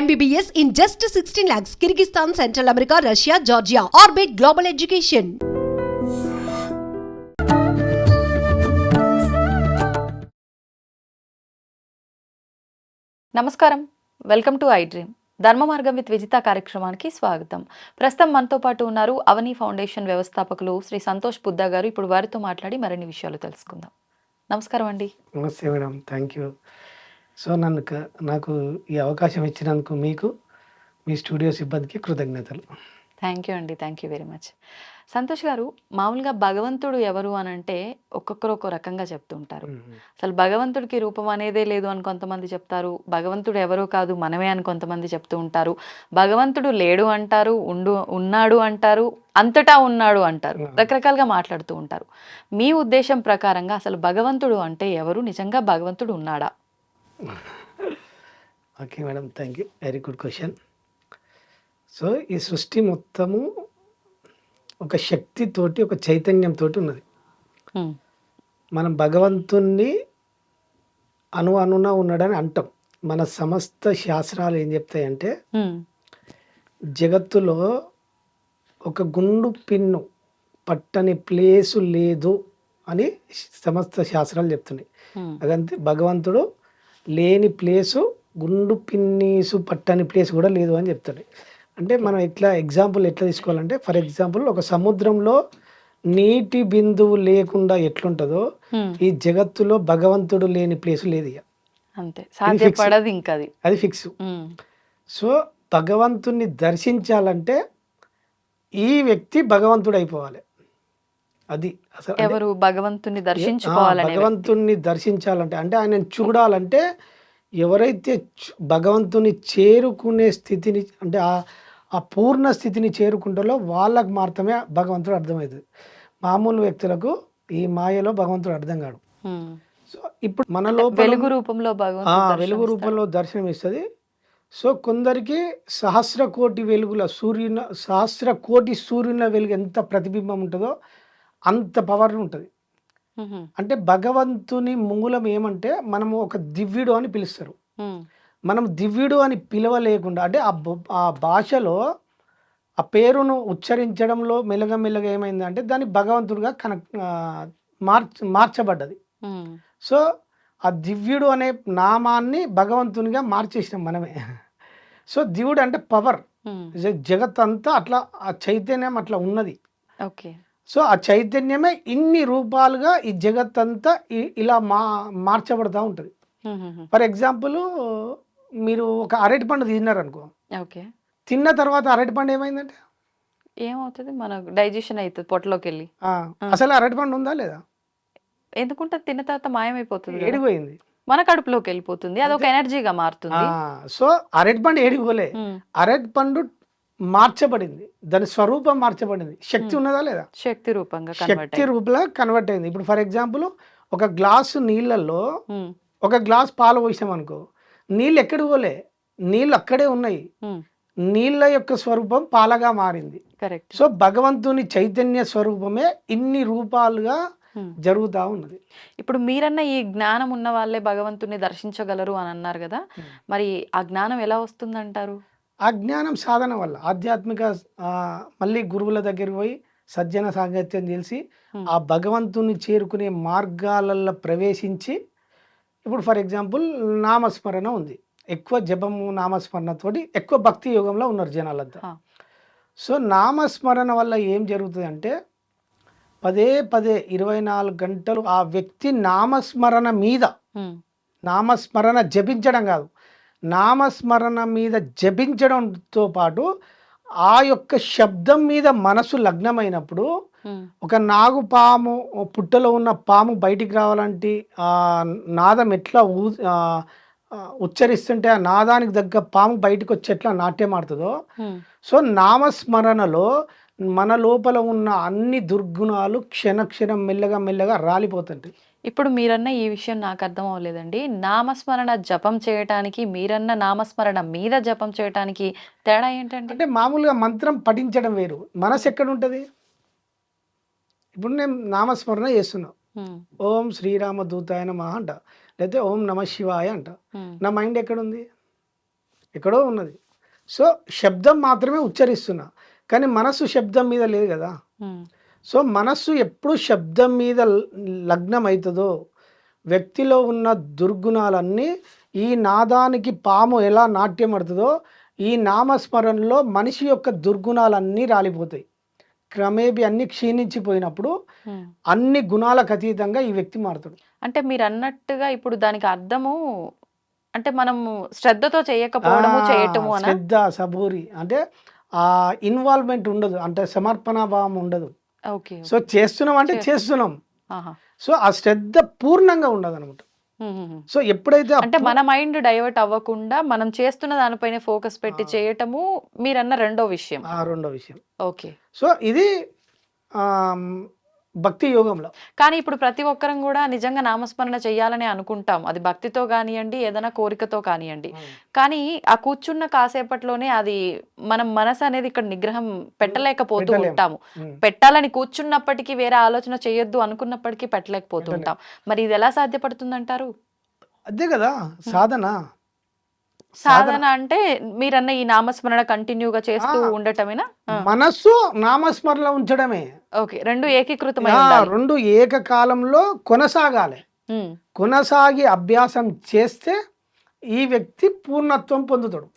MBBS in just 16 lakhs. Kyrgyzstan, Central America, Russia, Georgia. Orbit Global Education. నమస్కారం, welcome to I dream. ధర్మ మార్గం with Vijitha కార్యక్రమానికి స్వాగతం. ప్రస్తుతం మనతో పాటు ఉన్నారు అవని ఫౌండేషన్ వ్యవస్థాపకులు శ్రీ సంతోష్ బుద్ధ గారు. ఇప్పుడు వారితో మాట్లాడి మరిన్ని విషయాలు తెలుసుకుందాం. నమస్కారం అండి. నమస్తే మేడం, థ్యాంక్ యూ. సో నాకు ఈ అవకాశం ఇచ్చినందుకు మీకు, మీ స్టూడియో సిబ్బందికి కృతజ్ఞతలు. థ్యాంక్ యూ అండి, thank you very much. Santosh గారు, మామూలుగా భగవంతుడు ఎవరు అని అంటే ఒక్కొక్కరు ఒక్కో రకంగా చెప్తూ ఉంటారు. అసలు భగవంతుడికి రూపం అనేదే లేదు అని కొంతమంది చెప్తారు. భగవంతుడు ఎవరో కాదు మనమే అని కొంతమంది చెప్తూ ఉంటారు. భగవంతుడు లేడు అంటారు, ఉన్నాడు అంటారు, అంతటా ఉన్నాడు అంటారు. రకరకాలుగా మాట్లాడుతూ ఉంటారు. మీ ఉద్దేశం ప్రకారంగా అసలు భగవంతుడు అంటే ఎవరు? నిజంగా భగవంతుడు ఉన్నాడా? Okay madam, thank you, very good question. So ఈ సృష్టి మొత్తము ఒక శక్తితోటి, ఒక చైతన్యంతో ఉన్నది. మనం భగవంతుణ్ణి అనున ఉన్నాడని అంటాం. మన సమస్త శాస్త్రాలు ఏం చెప్తాయంటే, జగత్తులో ఒక గుండు పిన్ను పట్టని ప్లేసు లేదు అని సమస్త శాస్త్రాలు చెప్తున్నాయి. అదంతే, భగవంతుడు లేని ప్లేసు, గుండు పిన్నీసు పట్టని ప్లేస్ కూడా లేదు అని చెప్తున్నాయి. అంటే మనం ఎగ్జాంపుల్ ఎట్లా తీసుకోవాలంటే, ఫర్ ఎగ్జాంపుల్ ఒక సముద్రంలో నీటి బిందువు లేకుండా ఎట్లుంటుందో ఈ జగత్తులో భగవంతుడు లేని ప్లేస్ లేదు. ఇక అంతే, సాధ్యపడదు, ఇంకా అది ఫిక్స్. సో భగవంతుణ్ణి దర్శించాలంటే ఈ వ్యక్తి భగవంతుడు అయిపోవాలి. అది అసలు ఎవరు భగవంతుని దర్శించుకోవాలి. భగవంతుణ్ణి దర్శించాలంటే, అంటే ఆయన చూడాలంటే, ఎవరైతే భగవంతుని చేరుకునే స్థితిని, అంటే ఆ పూర్ణ స్థితిని చేరుకుంటారో వాళ్ళకు మాత్రమే భగవంతుడు అర్థమవుతుంది. మామూలు వ్యక్తులకు ఈ మాయలో భగవంతుడు అర్థం కాడు. సో ఇప్పుడు మనలో వెలుగు రూపంలో దర్శనం ఇస్తుంది. సో కొందరికి సహస్ర కోటి సూర్యుల వెలుగు ఎంత ప్రతిబింబం ఉంటుందో అంత పవర్ ఉంటుంది. అంటే భగవంతుని మూలం ఏమంటే, మనము ఒక దివ్యుడు అని పిలుస్తారు. మనం దివ్యుడు అని పిలవలేకుండా, అంటే ఆ భాషలో ఆ పేరును ఉచ్చరించడంలో మెల్లగా ఏమైందంటే దాన్ని భగవంతుడిగా మార్చబడ్డది. సో ఆ దివ్యుడు అనే నామాన్ని భగవంతునిగా మార్చేసినాం మనమే. సో దేవుడు అంటే పవర్, జగత్ అంతా అట్లా ఆ చైతన్యం అట్లా ఉన్నది. ఓకే. సో ఆ చైతన్యమే ఇన్ని రూపాలుగా ఈ జగత్ అంతా ఇలా మార్చబడుతూ ఉంటుంది. ఫర్ ఎగ్జాంపుల్, మీరు ఒక అరటి పండు తిన్నారనుకో, ఓకే, తిన్న తర్వాత అరటి పండు ఏమైందంటే ఏమవుతుంది? మనకు డైజెషన్ అవుతుంది పొట్టలోకి వెళ్ళి. అసలు అరటి పండు ఉందా లేదా? ఎందుకుంటే తిన్న తర్వాత మాయమైపోతుంది, ఏడిపోయింది, మన కడుపులోకి వెళ్ళిపోతుంది, అదొక ఎనర్జీగా మారుతుంది. సో అరటి పండు ఏడిపోలే, అరటి పండు మార్చబడింది, దాని స్వరూపం మార్చబడింది. శక్తి ఉన్నదా లేదా? శక్తి రూపంగా కన్వర్ట్ అయింది. ఇప్పుడు ఫర్ ఎగ్జాంపుల్, ఒక గ్లాసు నీళ్ళల్లో ఒక గ్లాస్ పాలు పోసాం అనుకో, నీళ్ళు ఎక్కడికి పోలే, నీళ్ళు అక్కడే ఉన్నాయి. నీళ్ళ యొక్క స్వరూపం పాలగా మారింది. కరెక్ట్. సో భగవంతుని చైతన్య స్వరూపమే ఇన్ని రూపాలుగా జరుగుతూ ఉన్నది. ఇప్పుడు మీరన్న ఈ జ్ఞానం ఉన్న వాళ్ళే భగవంతుని దర్శించగలరు అని అన్నారు కదా, మరి ఆ జ్ఞానం ఎలా వస్తుందంటారు? ఆ జ్ఞానం సాధన వల్ల, ఆధ్యాత్మిక మళ్ళీ గురువుల దగ్గరికి పోయి సజ్జన సాంగత్యం తెలిసి ఆ భగవంతుని చేరుకునే మార్గాలలో ప్రవేశించి, ఇప్పుడు ఫర్ ఎగ్జాంపుల్ నామస్మరణ ఉంది, ఎక్కువ జపము నామస్మరణతోటి ఎక్కువ భక్తి యోగంలో ఉన్నారు జనాలంతా. సో నామస్మరణ వల్ల ఏం జరుగుతుంది అంటే, పదే 24 గంటలు ఆ వ్యక్తి నామస్మరణ జపించడం కాదు, నామస్మరణ మీద జపించడంతో పాటు ఆ యొక్క శబ్దం మీద మనసు లగ్నమైనప్పుడు, ఒక నాగుపాము పుట్టలో ఉన్న పాము బయటికి రావాలంటే ఆ నాదం ఎట్లా ఉచ్చరిస్తుంటే ఆ నాదానికి దగ్గర పాము బయటకు వచ్చి ఎట్లా నాట్యం ఆడుతుందో, సో నామస్మరణలో మన లోపల ఉన్న అన్ని దుర్గుణాలు క్షణక్షణం మెల్లగా రాలిపోతుంటాయి. ఇప్పుడు మీరన్న ఈ విషయం నాకు అర్థం అవ్వలేదండి. నామస్మరణ జపం చేయటానికి, మీరన్న నామస్మరణ మీద జపం చేయటానికి తేడా ఏంటంటే? అంటే మామూలుగా మంత్రం పఠించడం వేరు, మనసు ఎక్కడ ఉంటుంది. ఇప్పుడు నేను నామస్మరణ చేస్తున్నా, ఓం శ్రీరామ దూతాయ నమః అంట, లేకపోతే ఓం నమ శివాయ అంట, నా మైండ్ ఎక్కడుంది? ఎక్కడో ఉన్నది. సో శబ్దం మాత్రమే ఉచ్చరిస్తున్నా, కానీ మనస్సు శబ్దం మీద లేదు కదా. సో మనస్సు ఎప్పుడు శబ్దం మీద లగ్నం అవుతుందో, వ్యక్తిలో ఉన్న దుర్గుణాలన్నీ ఈ నాదానికి పాము ఎలా నాట్యం ఆడుతుందో, ఈ నామస్మరణలో మనిషి యొక్క దుర్గుణాలన్నీ రాలిపోతాయి. క్రమేపీ అన్ని క్షీణించిపోయినప్పుడు అన్ని గుణాలకు అతీతంగా ఈ వ్యక్తి మారుతాడు. అంటే మీరు అన్నట్టుగా ఇప్పుడు దానికి అర్థము అంటే మనము శ్రద్ధతో చేయకపోవడము చేయటము అన శ్రద్ధ సబూరి అంటే ఆ ఇన్వాల్వ్మెంట్ ఉండదు, అంటే సమర్పణ భావం ఉండదు. ఓకే. సో చేస్తున్నాం అంటే చేస్తున్నాం, ఆహా. సో ఆ శ్రద్ధ పూర్ణంగా ఉండదు అనమాట. సో ఎప్పుడైతే అంటే మన మైండ్ డైవర్ట్ అవ్వకుండా మనం చేస్తున్న దానిపైన ఫోకస్ పెట్టి చేయటము మీరన్న రెండో విషయం. రెండో విషయం. ఓకే. సో ఇది భక్తి యోగంలో. కానీ ఇప్పుడు ప్రతి ఒక్కరం కూడా నిజంగా నామస్మరణ చేయాలని అనుకుంటాం, అది భక్తితో కానివ్వండి ఏదైనా కోరికతో కానివ్వండి. కానీ ఆ కూర్చున్న కాసేపట్లోనే అది మనం మనసు అనేది ఇక్కడ నిగ్రహం పెట్టలేకపోతూ ఉంటాము. పెట్టాలని కూర్చున్నప్పటికీ వేరే ఆలోచన చేయొద్దు అనుకున్నప్పటికీ పెట్టలేకపోతూ ఉంటాం. మరి ఇది ఎలా సాధ్యపడుతుందంటారు? అదే కదా సాధన. సాధన అంటే మీరన్న ఈ నామస్మరణ కంటిన్యూగా చేస్తూ ఉండటమేనా? మనస్సు నామస్మరణ ఉంచడమే. ఓకే. రెండు ఏకీకృతమై రెండు ఏకకాలంలో కొనసాగాలి. కొనసాగి అభ్యాసం చేస్తే ఈ వ్యక్తి పూర్ణత్వం పొందుతాడు.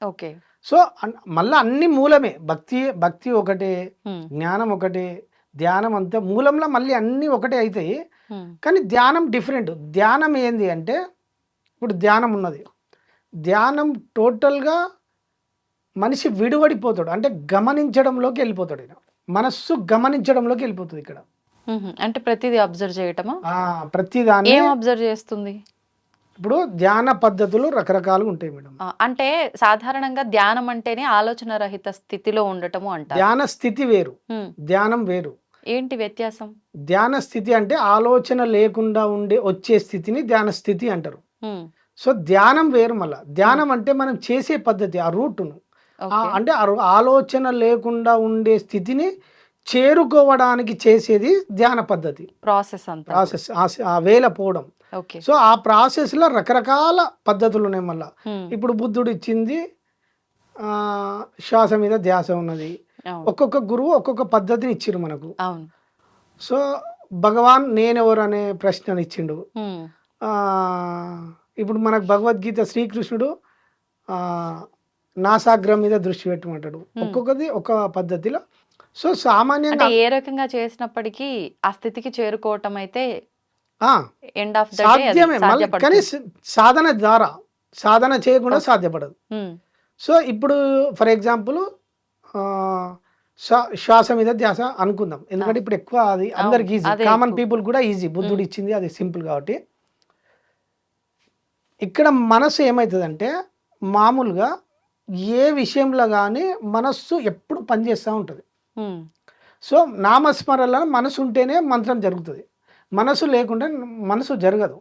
ఓకే. సో మళ్ళీ అన్ని మూలమే. భక్తి ఒకటే, జ్ఞానం ఒకటే, ధ్యానం అంతా మూలంలో మళ్ళీ అన్ని ఒకటే అవుతాయి. కానీ ధ్యానం డిఫరెంట్. ధ్యానం ఏంది అంటే, ఇప్పుడు ధ్యానం ఉన్నది, ధ్యానం టోటల్గా మనిషి విడివడిపోతాడు, అంటే గమనించడంలోకి వెళ్ళిపోతాడు. మనస్సు గమనించడంలోకి వెళ్ళిపోతుంది ఇక్కడ. అంటే ప్రతిదీ అబ్జర్వ్ చేయటమా? ప్రతిదాన్ని ఏం అబ్జర్వ్ చేస్తుంది? ఇప్పుడు ధ్యాన పద్ధతులు రకరకాలుగా ఉంటాయి మేడం. అంటే సాధారణంగా ధ్యానం అంటేనే ఆలోచన రహిత స్థితిలో ఉండటము అంటారు. ధ్యాన స్థితి వేరు, ధ్యానం వేరు. ఏంటి వ్యత్యాసం? ధ్యాన స్థితి అంటే ఆలోచన లేకుండా వచ్చే స్థితిని ధ్యాన స్థితి అంటారు. సో ధ్యానం వేరు. మళ్ళా ధ్యానం అంటే మనం చేసే పద్ధతి, ఆ రూట్ను, అంటే ఆలోచన లేకుండా ఉండే స్థితిని చేరుకోవడానికి చేసేది ధ్యాన పద్ధతి. ప్రాసెస్ ఆ వేల పోవడం. సో ఆ ప్రాసెస్ లో రకరకాల పద్ధతులు ఉన్నాయి. మళ్ళా ఇప్పుడు బుద్ధుడు ఇచ్చింది శ్వాస మీద ధ్యాస ఉన్నది. ఒక్కొక్క గురువు ఒక్కొక్క పద్ధతిని ఇచ్చిరు మనకు. సో భగవాన్ నేనెవరు అనే ప్రశ్నను ఇచ్చిండు. ఇప్పుడు మనకు భగవద్గీత శ్రీకృష్ణుడు నాసాగ్రం మీద దృష్టి పెట్టమంటాడు, ఒక్కొక్కది ఒక పద్ధతిలో. సో సామాన్యంగా ఏ రకంగా చేసినప్పటికీ ఆ స్థితికి చేరుకోవటం అయితే సాధ్యమే, కానీ సాధన ద్వారా, సాధన చేయకుండా సాధ్యపడదు. సో ఇప్పుడు ఫర్ ఎగ్జాంపుల్ శ్వాస మీద ధ్యాస అనుకుందాం, ఎందుకంటే ఇప్పుడు ఎక్కువ అది అందరికి ఈజీ, కామన్ పీపుల్ కూడా ఈజీ. బుద్ధుడు ఇచ్చింది అది సింపుల్ కాబట్టి. ఇక్కడ మనసు ఏమవుతుందంటే, మామూలుగా ఏ విషయంలో కానీ మనస్సు ఎప్పుడు పనిచేస్తూ ఉంటుంది. సో నామస్మరణలో మనసు ఉంటేనే మంత్రం జరుగుతుంది, మనసు లేకుంటే మనసు జరగదు.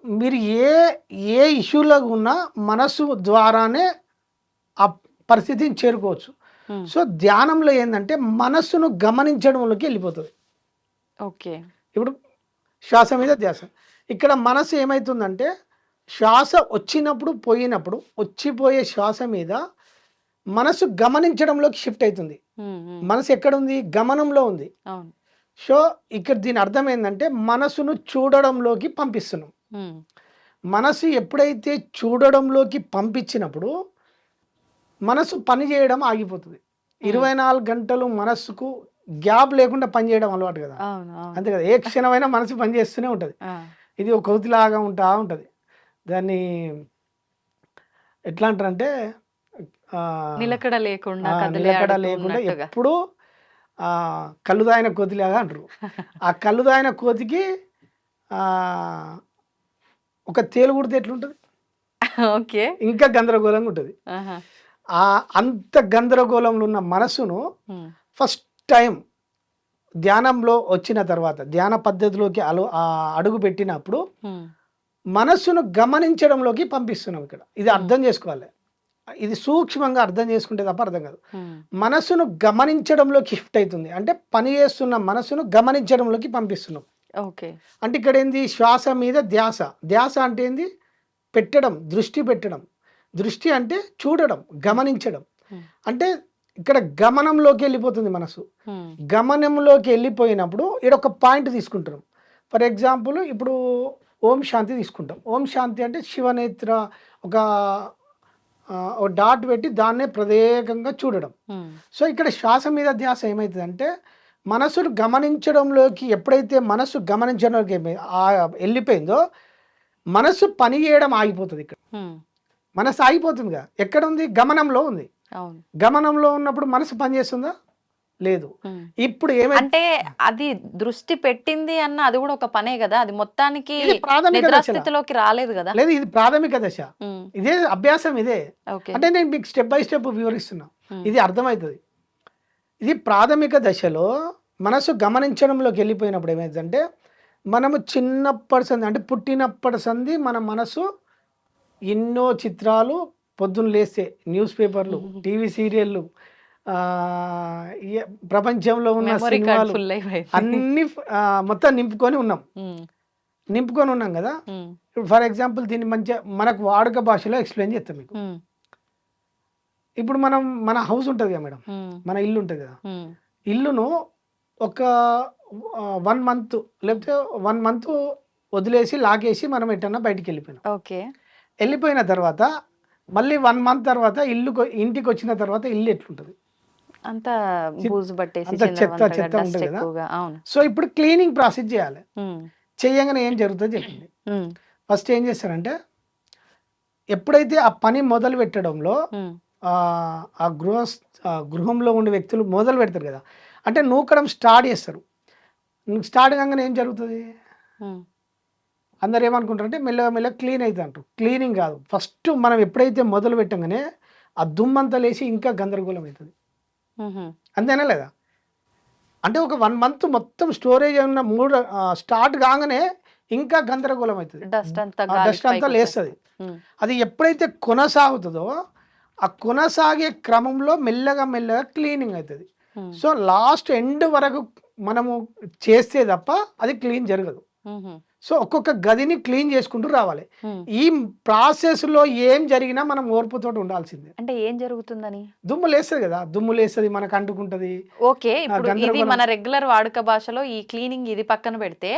మీరు ఏ ఇష్యూలో ఉన్నా మనసు ద్వారానే ఆ పరిస్థితిని చేరుకోవచ్చు. సో ధ్యానంలో ఏంటంటే మనస్సును గమనించడంలోకి వెళ్ళిపోతుంది. ఓకే. ఇప్పుడు శ్వాస మీద ధ్యాస, ఇక్కడ మనసు ఏమవుతుందంటే శ్వాస వచ్చినప్పుడు పోయినప్పుడు వచ్చిపోయే శ్వాస మీద మనసు గమనించడంలోకి షిఫ్ట్ అవుతుంది. మనసు ఎక్కడ ఉంది? గమనంలో ఉంది. సో ఇక్కడ దీని అర్థం ఏంటంటే మనసును చూడడంలోకి పంపిస్తున్నాం. మనసు ఎప్పుడైతే చూడడంలోకి పంపించినప్పుడు మనసు పని చేయడం ఆగిపోతుంది. 24 గంటలు మనస్సుకు గ్యాప్ లేకుండా పనిచేయడం అలవాటు కదా, అంతే కదా. ఏ క్షణమైనా మనసు పనిచేస్తూనే ఉంటుంది. ఇది ఒక కౌతిలాగా ఉంటుంది. దాన్ని ఎట్లా అంటారంటే నిలకడ లేకుండా ఎప్పుడు కళ్ళుదాయిన కోతిలాగా అంటారు. ఆ కళ్ళుదాయిన కోతికి ఒక తేలు కుడితే ఎట్లుంటుంది? ఓకే, ఇంకా గందరగోళంగా ఉంటుంది. అంత గందరగోళంలో ఉన్న మనసును ఫస్ట్ టైం ధ్యానంలో వచ్చిన తర్వాత, ధ్యాన పద్ధతిలోకి అడుగు పెట్టినప్పుడు మనస్సును గమనించడంలోకి పంపిస్తున్నాం. ఇక్కడ ఇది అర్థం చేసుకోవాలి, ఇది సూక్ష్మంగా అర్థం చేసుకుంటే తప్ప అర్థం కాదు. మనస్సును గమనించడంలోకి షిఫ్ట్ అవుతుంది, అంటే పని చేస్తున్న మనస్సును గమనించడంలోకి పంపిస్తున్నాం. ఓకే, అంటే ఇక్కడ ఏంది? శ్వాస మీద ధ్యాస. ధ్యాస అంటే ఏంది? పెట్టడం, దృష్టి పెట్టడం. దృష్టి అంటే చూడడం, గమనించడం. Hmm. అంటే ఇక్కడ గమనంలోకి వెళ్ళిపోతుంది మనసు. గమనంలోకి వెళ్ళిపోయినప్పుడు ఇక్కడ ఒక పాయింట్ తీసుకుంటున్నాం. ఫర్ ఎగ్జాంపుల్ ఇప్పుడు ఓం శాంతి తీసుకుంటాం. ఓం శాంతి అంటే శివనేత్ర ఒక డాట్ పెట్టి దాన్నే ప్రత్యేకంగా చూడడం. సో ఇక్కడ శ్వాస మీద ధ్యాస ఏమవుతుందంటే మనసును గమనించడంలోకి ఎప్పుడైతే మనసు గమనించడంలోకి వెళ్ళిపోయిందో మనసు పని చేయడం ఆగిపోతుంది. ఇక్కడ మనసు ఆగిపోతుందిగా. ఎక్కడ ఉంది? గమనంలో ఉంది. గమనంలో ఉన్నప్పుడు మనసు పనిచేస్తుందా? లేదు. ఇప్పుడు అంటే అది దృష్టి పెట్టింది అన్న అది కూడా ఒక పనే కదా, అది మొత్తానికి ప్రాథమిక నిద్రాస్థితిలోకి రాలేదు కదా. లేదు, ఇది ప్రాథమిక దశ. ఇదే అభ్యాసం. ఇదే అంటే నేను మీకు స్టెప్ బై స్టెప్ వివరిస్తున్నా, ఇది అర్థమవుతుంది. ఇది ప్రాథమిక దశలో మనసు గమనించడంలోకి వెళ్ళిపోయినప్పుడు ఏమైందంటే మనము చిన్నప్పటి సంది అంటే పుట్టినప్పటి సంది మన మనసు ఎన్నో చిత్రాలు, పొద్దున్న లేస్తే న్యూస్ పేపర్లు, టీవీ సీరియళ్ళు, ప్రపంచంలో ఉన్న సినిమాలు అన్ని మొత్తం నింపుకొని ఉన్నాం కదా. ఇప్పుడు ఫర్ ఎగ్జాంపుల్ దీన్ని మంచిగా మనకు వాడుక భాషలో ఎక్స్ప్లెయిన్ చేస్తాం మీకు. ఇప్పుడు మన హౌస్ ఉంటుంది కదా మేడం, మన ఇల్లు ఉంటుంది కదా, ఇల్లును ఒక 1 month లేకపోతే 1 month వదిలేసి లాగేసి మనం ఎట్టన్నా బయటికి వెళ్ళిపోయిన తర్వాత మళ్ళీ 1 month తర్వాత ఇంటికి వచ్చిన తర్వాత ఇల్లు ఎట్లుంటుంది? అంత బూజు పట్టేసి చెత్త ఉంటుంది కదా. సో ఇప్పుడు క్లీనింగ్ ప్రాసెస్ చేయాలి. చేయగానే ఏం జరుగుతుందో చెప్పండి. ఫస్ట్ ఏం చేస్తారంటే ఎప్పుడైతే ఆ పని మొదలు పెట్టడంలో ఆ గృహంలో ఉండే వ్యక్తులు మొదలు పెడతారు కదా, అంటే నూకడం స్టార్ట్ చేస్తారు. స్టార్ట్ కాగానే ఏం జరుగుతుంది? అందరు ఏమనుకుంటారంటే మెల్లగా క్లీన్ అవుతుంది అంటారు. క్లీనింగ్ కాదు, ఫస్ట్ మనం ఎప్పుడైతే మొదలు పెట్టగానే ఆ దుమ్మంతా లేచి ఇంకా గందరగోళం అవుతుంది. అంతేనా లేదా? అంటే ఒక 1 month మొత్తం స్టోరేజ్ ఉన్న స్టార్ట్ కాగానే ఇంకా గందరగోళం అవుతుంది, డస్ట్ అంతా లేస్తుంది. అది ఎప్పుడైతే కొనసాగుతుందో ఆ కొనసాగే క్రమంలో మెల్లగా క్లీనింగ్ అవుతుంది. సో లాస్ట్ ఎండ్ వరకు మనము చేస్తే తప్ప అది క్లీన్ జరగదు. సో ఒక్కొక్క గదిని క్లీన్ చేసుకుంటూ రావాలి. ఈ ప్రాసెస్ లో ఏం జరిగినా మనం ఓర్పుతో ఉండాల్సిందే. అంటే ఏం జరుగుతుందని? దుమ్ము లేస్తుంది కదా, దుమ్ము లేస్తుంది, మనకు అంటుకుంటది. ఓకే, ఇది మన రెగ్యులర్ వాడుక భాషలో ఈ క్లీనింగ్ ఇది పక్కన పెడితే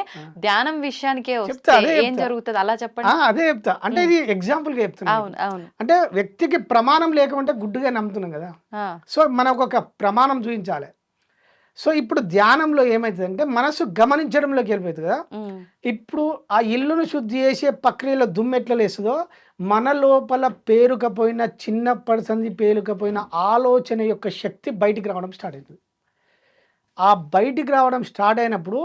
ధ్యానం విషయానికే వస్తే ఏం జరుగుతుంది అలా చెప్పండి. అదే చెప్తా. అంటే ఇది ఎగ్జాంపుల్ గా చెప్తున్నా. అవును. అంటే వ్యక్తికి ప్రమాణం లేకుంటే గుడ్డుగా నమ్ముతున్నాం కదా. సో మనకు ఒక ప్రమాణం చూపించాలి. సో ఇప్పుడు ధ్యానంలో ఏమవుతుందంటే మనసు గమనించడంలోకి వెళ్ళిపోతుంది కదా. ఇప్పుడు ఆ ఇల్లును శుద్ధి చేసే ప్రక్రియలో దుమ్ము ఎట్లా లేస్తుందో మన లోపల పేరుకపోయిన చిన్నప్పటి సంది పేరుకపోయిన ఆలోచన యొక్క శక్తి బయటికి రావడం స్టార్ట్ అవుతుంది. ఆ బయటికి రావడం స్టార్ట్ అయినప్పుడు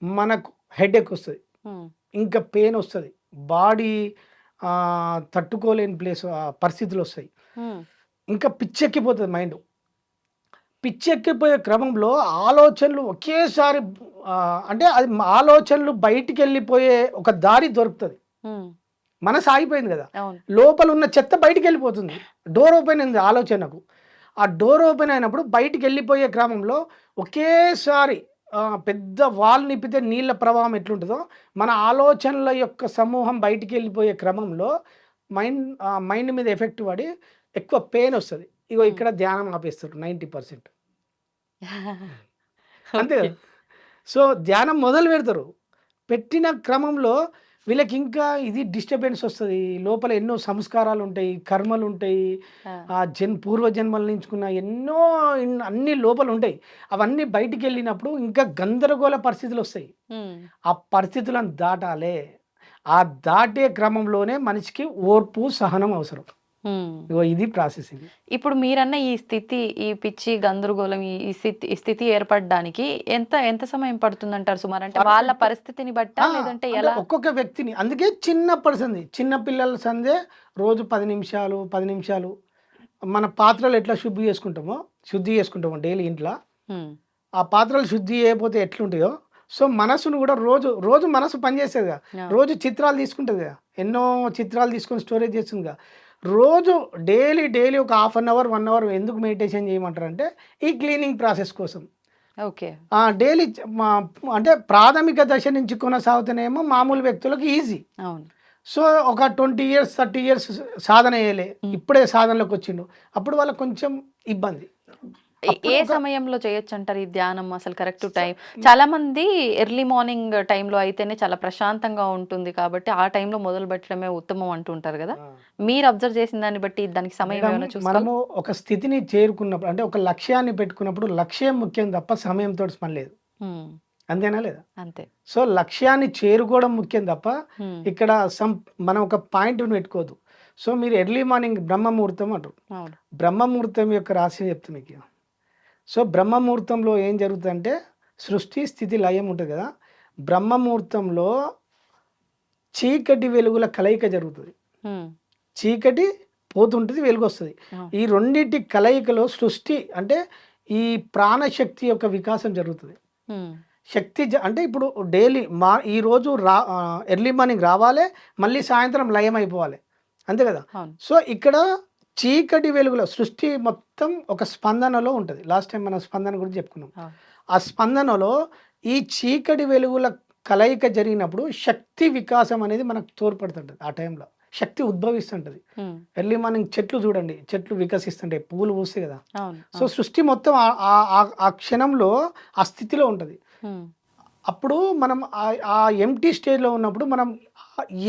మనకు హెడేక్ వస్తుంది, ఇంకా పెయిన్ వస్తుంది, బాడీ తట్టుకోలేని పరిస్థితులు వస్తాయి, ఇంకా పిచ్చెక్కిపోతుంది మైండ్. పిచ్చెక్కిపోయే క్రమంలో ఆలోచనలు ఒకేసారి అంటే అది ఆలోచనలు బయటికి వెళ్ళిపోయే ఒక దారి దొరుకుతుంది. మనసు ఆగిపోయింది కదా, లోపల ఉన్న చెత్త బయటికి వెళ్ళిపోతుంది. డోర్ ఓపెన్ అయింది ఆలోచనకు. ఆ డోర్ ఓపెన్ అయినప్పుడు బయటికి వెళ్ళిపోయే క్రమంలో ఒకేసారి పెద్ద వాల్ నింపితే నీళ్ళ ప్రవాహం ఎట్లుంటుందో మన ఆలోచనల యొక్క సమూహం బయటికి వెళ్ళిపోయే క్రమంలో మైండ్ మీద ఎఫెక్ట్ పడి ఎక్కువ పెయిన్ వస్తుంది. ఇగో ఇక్కడ ధ్యానం ఆపేస్తారు 90%. అంతే కదా. సో ధ్యానం మొదలు పెడతారు, పెట్టిన క్రమంలో వీళ్ళకి ఇంకా ఇది డిస్టర్బెన్స్ వస్తుంది. లోపల ఎన్నో సంస్కారాలు ఉంటాయి, కర్మలు ఉంటాయి, పూర్వజన్మల నుంచుకున్న ఎన్నో అన్ని లోపల ఉంటాయి. అవన్నీ బయటికి వెళ్ళినప్పుడు ఇంకా గందరగోళ పరిస్థితులు వస్తాయి. ఆ పరిస్థితులను దాటాలే. ఆ దాటే క్రమంలోనే మనిషికి ఓర్పు, సహనం అవసరం. ఇది ప్రాసెస్. ఇది ఇప్పుడు మీరన్న ఈ స్థితి, ఈ పిచ్చి గందరగోళం, ఈ స్థితి ఏర్పడడానికి ఎంత సమయం పడుతుంది అంటారు సుమారు? అంటే వాళ్ళ పరిస్థితిని బట్టా లేదంటే ఎలా? ఒక్కొక్క వ్యక్తిని. అందుకే చిన్నప్పటి సంది, చిన్న పిల్లల సందే రోజు 10 నిమిషాలు మన పాత్రలు ఎట్లా శుద్ధి చేసుకుంటామో డైలీ ఇంట్లో, ఆ పాత్రలు శుద్ధి చేయకపోతే ఎట్లుంటాయో సో మనసును కూడా రోజు మనసు పనిచేస్తుంది కదా. రోజు చిత్రాలు తీసుకుంటుంది కదా, ఎన్నో చిత్రాలు తీసుకొని స్టోరేజ్ చేస్తుంది కదా. రోజు డైలీ ఒక 1/2 hour 1 hour ఎందుకు మెడిటేషన్ చేయమంటారంటే ఈ క్లీనింగ్ ప్రాసెస్ కోసం. ఓకే, డైలీ అంటే ప్రాథమిక దశ నుంచి కొనసాగుతూనేమో మామూలు వ్యక్తులకు ఈజీ. అవును. సో ఒక 20 ఇయర్స్ 30 ఇయర్స్ సాధన చేయలే, ఇప్పుడే సాధనలోకి వచ్చిండు, అప్పుడు వాళ్ళకి కొంచెం ఇబ్బంది. ఏ సమయంలో చేయొచ్చు అంటారు ఈ ధ్యానం? అసలు కరెక్ట్ టైం, చాలా మంది ఎర్లీ మార్నింగ్ టైంలో అయితేనే చాలా ప్రశాంతంగా ఉంటుంది కాబట్టి ఆ టైంలో మొదలు పెట్టడమే ఉత్తమం అంటుంటారు కదా. మీరు అబ్జర్వ్ చేసిన దాన్ని బట్టి దానికి సమయం ఏమైనా చూసుకోవాలి? మనము ఒక స్థితిని చేరుకున్నప్పుడు, అంటే ఒక లక్ష్యాన్ని పెట్టుకున్నప్పుడు లక్ష్యం ముఖ్యం తప్ప సమయంతో పని లేదు. అంతేనా లేదా? అంతే. సో లక్ష్యాన్ని చేరుకోవడం ముఖ్యం తప్ప ఇక్కడ మనం ఒక పాయింట్ పెట్టుకోవద్దు. సో మీరు ఎర్లీ మార్నింగ్ బ్రహ్మముహూర్తం అంటారు. బ్రహ్మముహూర్తం యొక్క రహస్యం చెప్తాను మీకు. సో బ్రహ్మముహూర్తంలో ఏం జరుగుతుందంటే సృష్టి స్థితి లయం ఉంటుంది కదా. బ్రహ్మముహూర్తంలో చీకటి వెలుగుల కలయిక జరుగుతుంది. చీకటి పోతుంటుంది, వెలుగు వస్తుంది. ఈ రెండింటి కలయికలో సృష్టి అంటే ఈ ప్రాణశక్తి యొక్క వికాసం జరుగుతుంది. శక్తి అంటే ఇప్పుడు డైలీ ఈరోజు ఎర్లీ మార్నింగ్ రావాలి, మళ్ళీ సాయంత్రం లయం అయిపోవాలి, అంతే కదా. సో ఇక్కడ చీకటి వెలుగులో సృష్టి మొత్తం ఒక స్పందనలో ఉంటుంది. లాస్ట్ టైం మనం స్పందన గురించి చెప్పుకున్నాం. ఆ స్పందనలో ఈ చీకటి వెలుగుల కలయిక జరిగినప్పుడు శక్తి వికాసం అనేది మనకు తోడ్పడుతుంటుంది. ఆ టైంలో శక్తి ఉద్భవిస్తుంటుంది. ఎర్లీ మార్నింగ్ చెట్లు చూడండి, చెట్లు వికసిస్తుంటాయి, పువ్వులు పూస్తాయి కదా. సో సృష్టి మొత్తం ఆ క్షణంలో ఆ స్థితిలో ఉంటుంది. అప్పుడు మనం ఆ ఎంటీ స్టేజ్లో ఉన్నప్పుడు మనం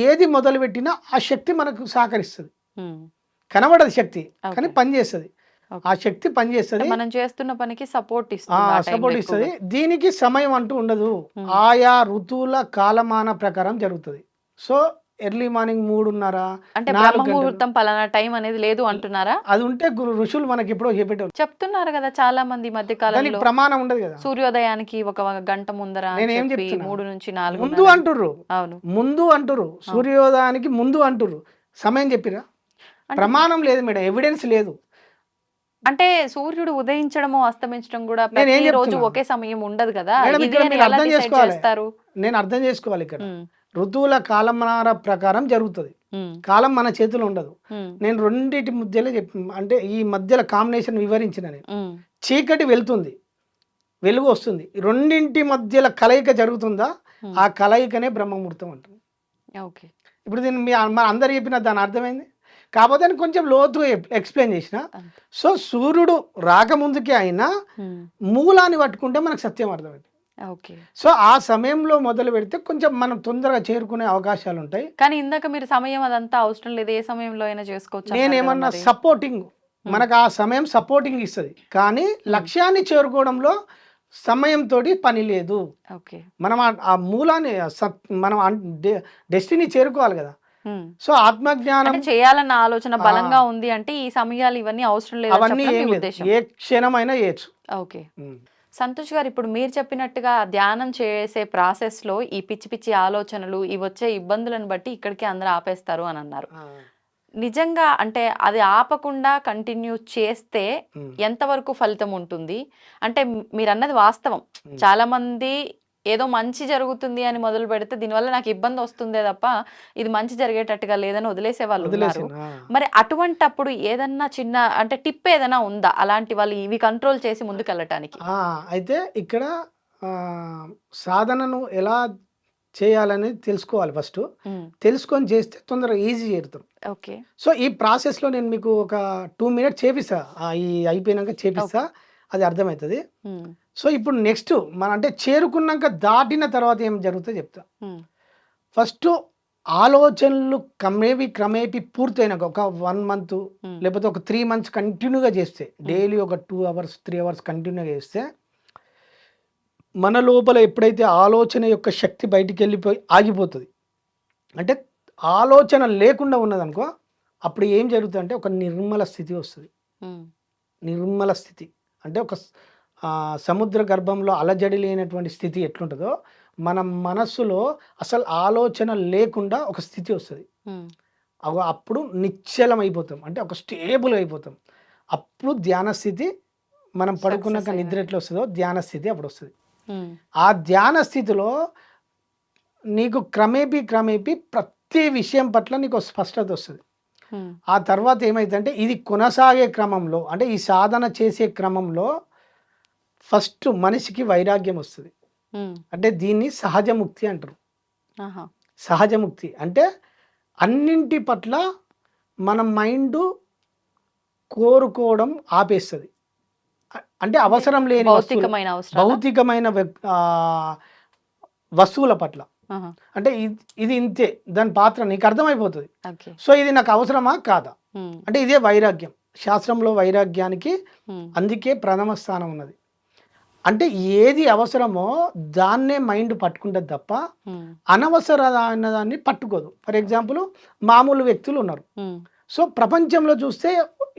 ఏది మొదలుపెట్టినా ఆ శక్తి మనకు సహకరిస్తుంది. కనబడదు శక్తి, కానీ పనిచేస్తుంది. ఆ శక్తి పనిచేస్తుంది, మనం చేస్తున్న పనికి సపోర్ట్ ఇస్తుంది. దీనికి సమయం అంటూ ఉండదు, ఆయా ఋతువుల కాలమాన ప్రకారం జరుగుతుంది. సో ఎర్లీ మార్నింగ్ 3:30 అంటే బ్రహ్మముహూర్తం పలానా టైం అనేది లేదు అంటున్నారా? అది ఉంటే ఋషులు మనకి ఎప్పుడో చెప్పేటోళ్ళు చెప్తున్నారు కదా. చాలా మంది మధ్య కాలంలో ప్రమాణం ఉండదు కదా. సూర్యోదయానికి ఒక గంట ముందర 3 నుంచి 4 ముందు అంటుర్రు. అవును, ముందు అంటుర్రు, సూర్యోదయానికి ముందు అంటుర్రు. సమయం చెప్పిరా? ప్రమాణం లేదు మేడం, ఎవిడెన్స్ లేదు. అంటే సూర్యుడు ఉదయించడము అస్తమించడం కూడా రోజు ఒకే సమయం ఉండదు కదా. నేను అర్థం చేసుకోవాలి, ఇక్కడ ఋతువుల కాలమాన ప్రకారం జరుగుతుంది. కాలం మన చేతిలో ఉండదు. నేను రెండింటి మధ్యలో అంటే ఈ మధ్యలో కాంబినేషన్ వివరించిన. నేను చీకటి వెళ్తుంది, వెలుగు వస్తుంది, రెండింటి మధ్యలో కలయిక జరుగుతుందా, ఆ కలయికనే బ్రహ్మముహూర్తం అంటుంది. ఓకే, ఇప్పుడు దీన్ని మన అందరు చెప్పిన దాని అర్థమైంది. కాకపోతే కొంచెం లోతుగా ఎక్స్ప్లెయిన్ చేసిన. సో సూర్యుడు రాకముందుకే అయినా మూలాన్ని పట్టుకుంటే మనకు సత్యం అర్థమైంది. సో ఆ సమయంలో మొదలు పెడితే కొంచెం మనం తొందరగా చేరుకునే అవకాశాలు ఉంటాయి. కానీ ఇందాక మీరు సమయం అదంతా అవసరం లేదు, ఏ సమయంలో అయినా చేసుకోవచ్చు. నేనేమన్నా సపోర్టింగ్, మనకు ఆ సమయం సపోర్టింగ్ ఇస్తుంది, కానీ లక్ష్యాన్ని చేరుకోవడంలో సమయంతో పని లేదు. మనం ఆ మూలాన్ని మనం డెస్టినీ చేరుకోవాలి కదా. సో ఆత్మజ్ఞానం చేయాలన్న ఆలోచన బలంగా ఉంది అంటే ఈ సమయాలు ఇవన్నీ అవసరం లేదు, అవన్నీ ఏ క్షణమైనా చేయొచ్చు. ఓకే సంతోష్ గారు, ఇప్పుడు మీరు చెప్పినట్టుగా ధ్యానం చేసే ప్రాసెస్లో ఈ పిచ్చి పిచ్చి ఆలోచనలు ఇవి వచ్చే ఇబ్బందులను బట్టి ఇక్కడికి అందరూ ఆపేస్తారు అని అన్నారు. నిజంగా అంటే అది ఆపకుండా కంటిన్యూ చేస్తే ఎంతవరకు ఫలితం ఉంటుంది? అంటే మీరు అన్నది వాస్తవం, చాలా మంది ఏదో మంచి జరుగుతుంది అని మొదలు పెడితే దీనివల్ల నాకు ఇబ్బంది వస్తుందే తప్ప ఇది మంచి జరిగేటట్టుగా లేదని వదిలేసే వాళ్ళు ఉన్నారు. మరి అటువంటప్పుడు ఏదన్నా చిన్న అంటే టిప్ ఏదైనా ఉందా అలాంటి వాళ్ళు ఇవి కంట్రోల్ చేసి ముందుకు వెళ్ళటానికి? అయితే ఇక్కడ సాధనను ఎలా చేయాలని తెలుసుకోవాలి. ఫస్ట్ తెలుసుకొని చేస్తే తొందరగా ఈజీ చేరుతాం. ఓకే, సో ఈ ప్రాసెస్లో నేను మీకు ఒక 2 మినిట్స్ చేపిస్తా, ఈ అయిపోయినాక చేపిస్తా, అది అర్థమవుతుంది. సో ఇప్పుడు నెక్స్ట్ అంటే చేరుకున్నాక దాటిన తర్వాత ఏం జరుగుతుందో చెప్తా. ఫస్ట్ ఆలోచనలు క్రమేపీ పూర్తయినాక ఒక 1 మంత్ లేకపోతే ఒక 3 మంత్స్ కంటిన్యూగా చేస్తే, డైలీ ఒక 2 అవర్స్ 3 అవర్స్ కంటిన్యూగా చేస్తే మన లోపల ఎప్పుడైతే ఆలోచన యొక్క శక్తి బయటికి వెళ్ళిపోయి ఆగిపోతుంది, అంటే ఆలోచన లేకుండా ఉన్నదనుకో, అప్పుడు ఏం జరుగుతుందంటే ఒక నిర్మల స్థితి వస్తుంది. నిర్మల స్థితి అంటే ఒక సముద్ర గర్భంలో అలజడి లేనటువంటి స్థితి ఎట్లుంటుందో మన మనస్సులో అసలు ఆలోచన లేకుండా ఒక స్థితి వస్తుంది. అప్పుడు నిశ్చలం అయిపోతాం, అంటే ఒక స్టేబుల్ అయిపోతాం. అప్పుడు ధ్యాన స్థితి, మనం పడుకున్నాక నిద్ర ఎట్లా వస్తుందో ధ్యాన స్థితి అప్పుడు వస్తుంది. ఆ ధ్యాన స్థితిలో నీకు క్రమేపీ ప్రతి విషయం పట్ల నీకు స్పష్టత వస్తుంది. ఆ తర్వాత ఏమైందంటే ఇది కొనసాగే క్రమంలో, అంటే ఈ సాధన చేసే క్రమంలో ఫస్ట్ మనిషికి వైరాగ్యం వస్తుంది. అంటే దీన్ని సహజముక్తి అంటారు. సహజముక్తి అంటే అన్నింటి పట్ల మన మైండ్ కోరుకోవడం ఆపేస్తుంది. అంటే అవసరం లేని వస్తువులు, భౌతికమైన అవసరం భౌతికమైన వస్తువుల పట్ల. అంటే ఇది ఇంతే, దాని పాత్ర నీకు అర్థమైపోతుంది. సో ఇది నాకు అవసరమా కాదా, అంటే ఇదే వైరాగ్యం. శాస్త్రంలో వైరాగ్యానికి అందుకే ప్రథమ స్థానం ఉన్నది. అంటే ఏది అవసరమో దాన్నే మైండ్ పట్టుకుంటుంది తప్ప అనవసరమైన దాన్ని పట్టుకోదు. ఫర్ ఎగ్జాంపుల్ మామూలు వ్యక్తులు ఉన్నారు. సో ప్రపంచంలో చూస్తే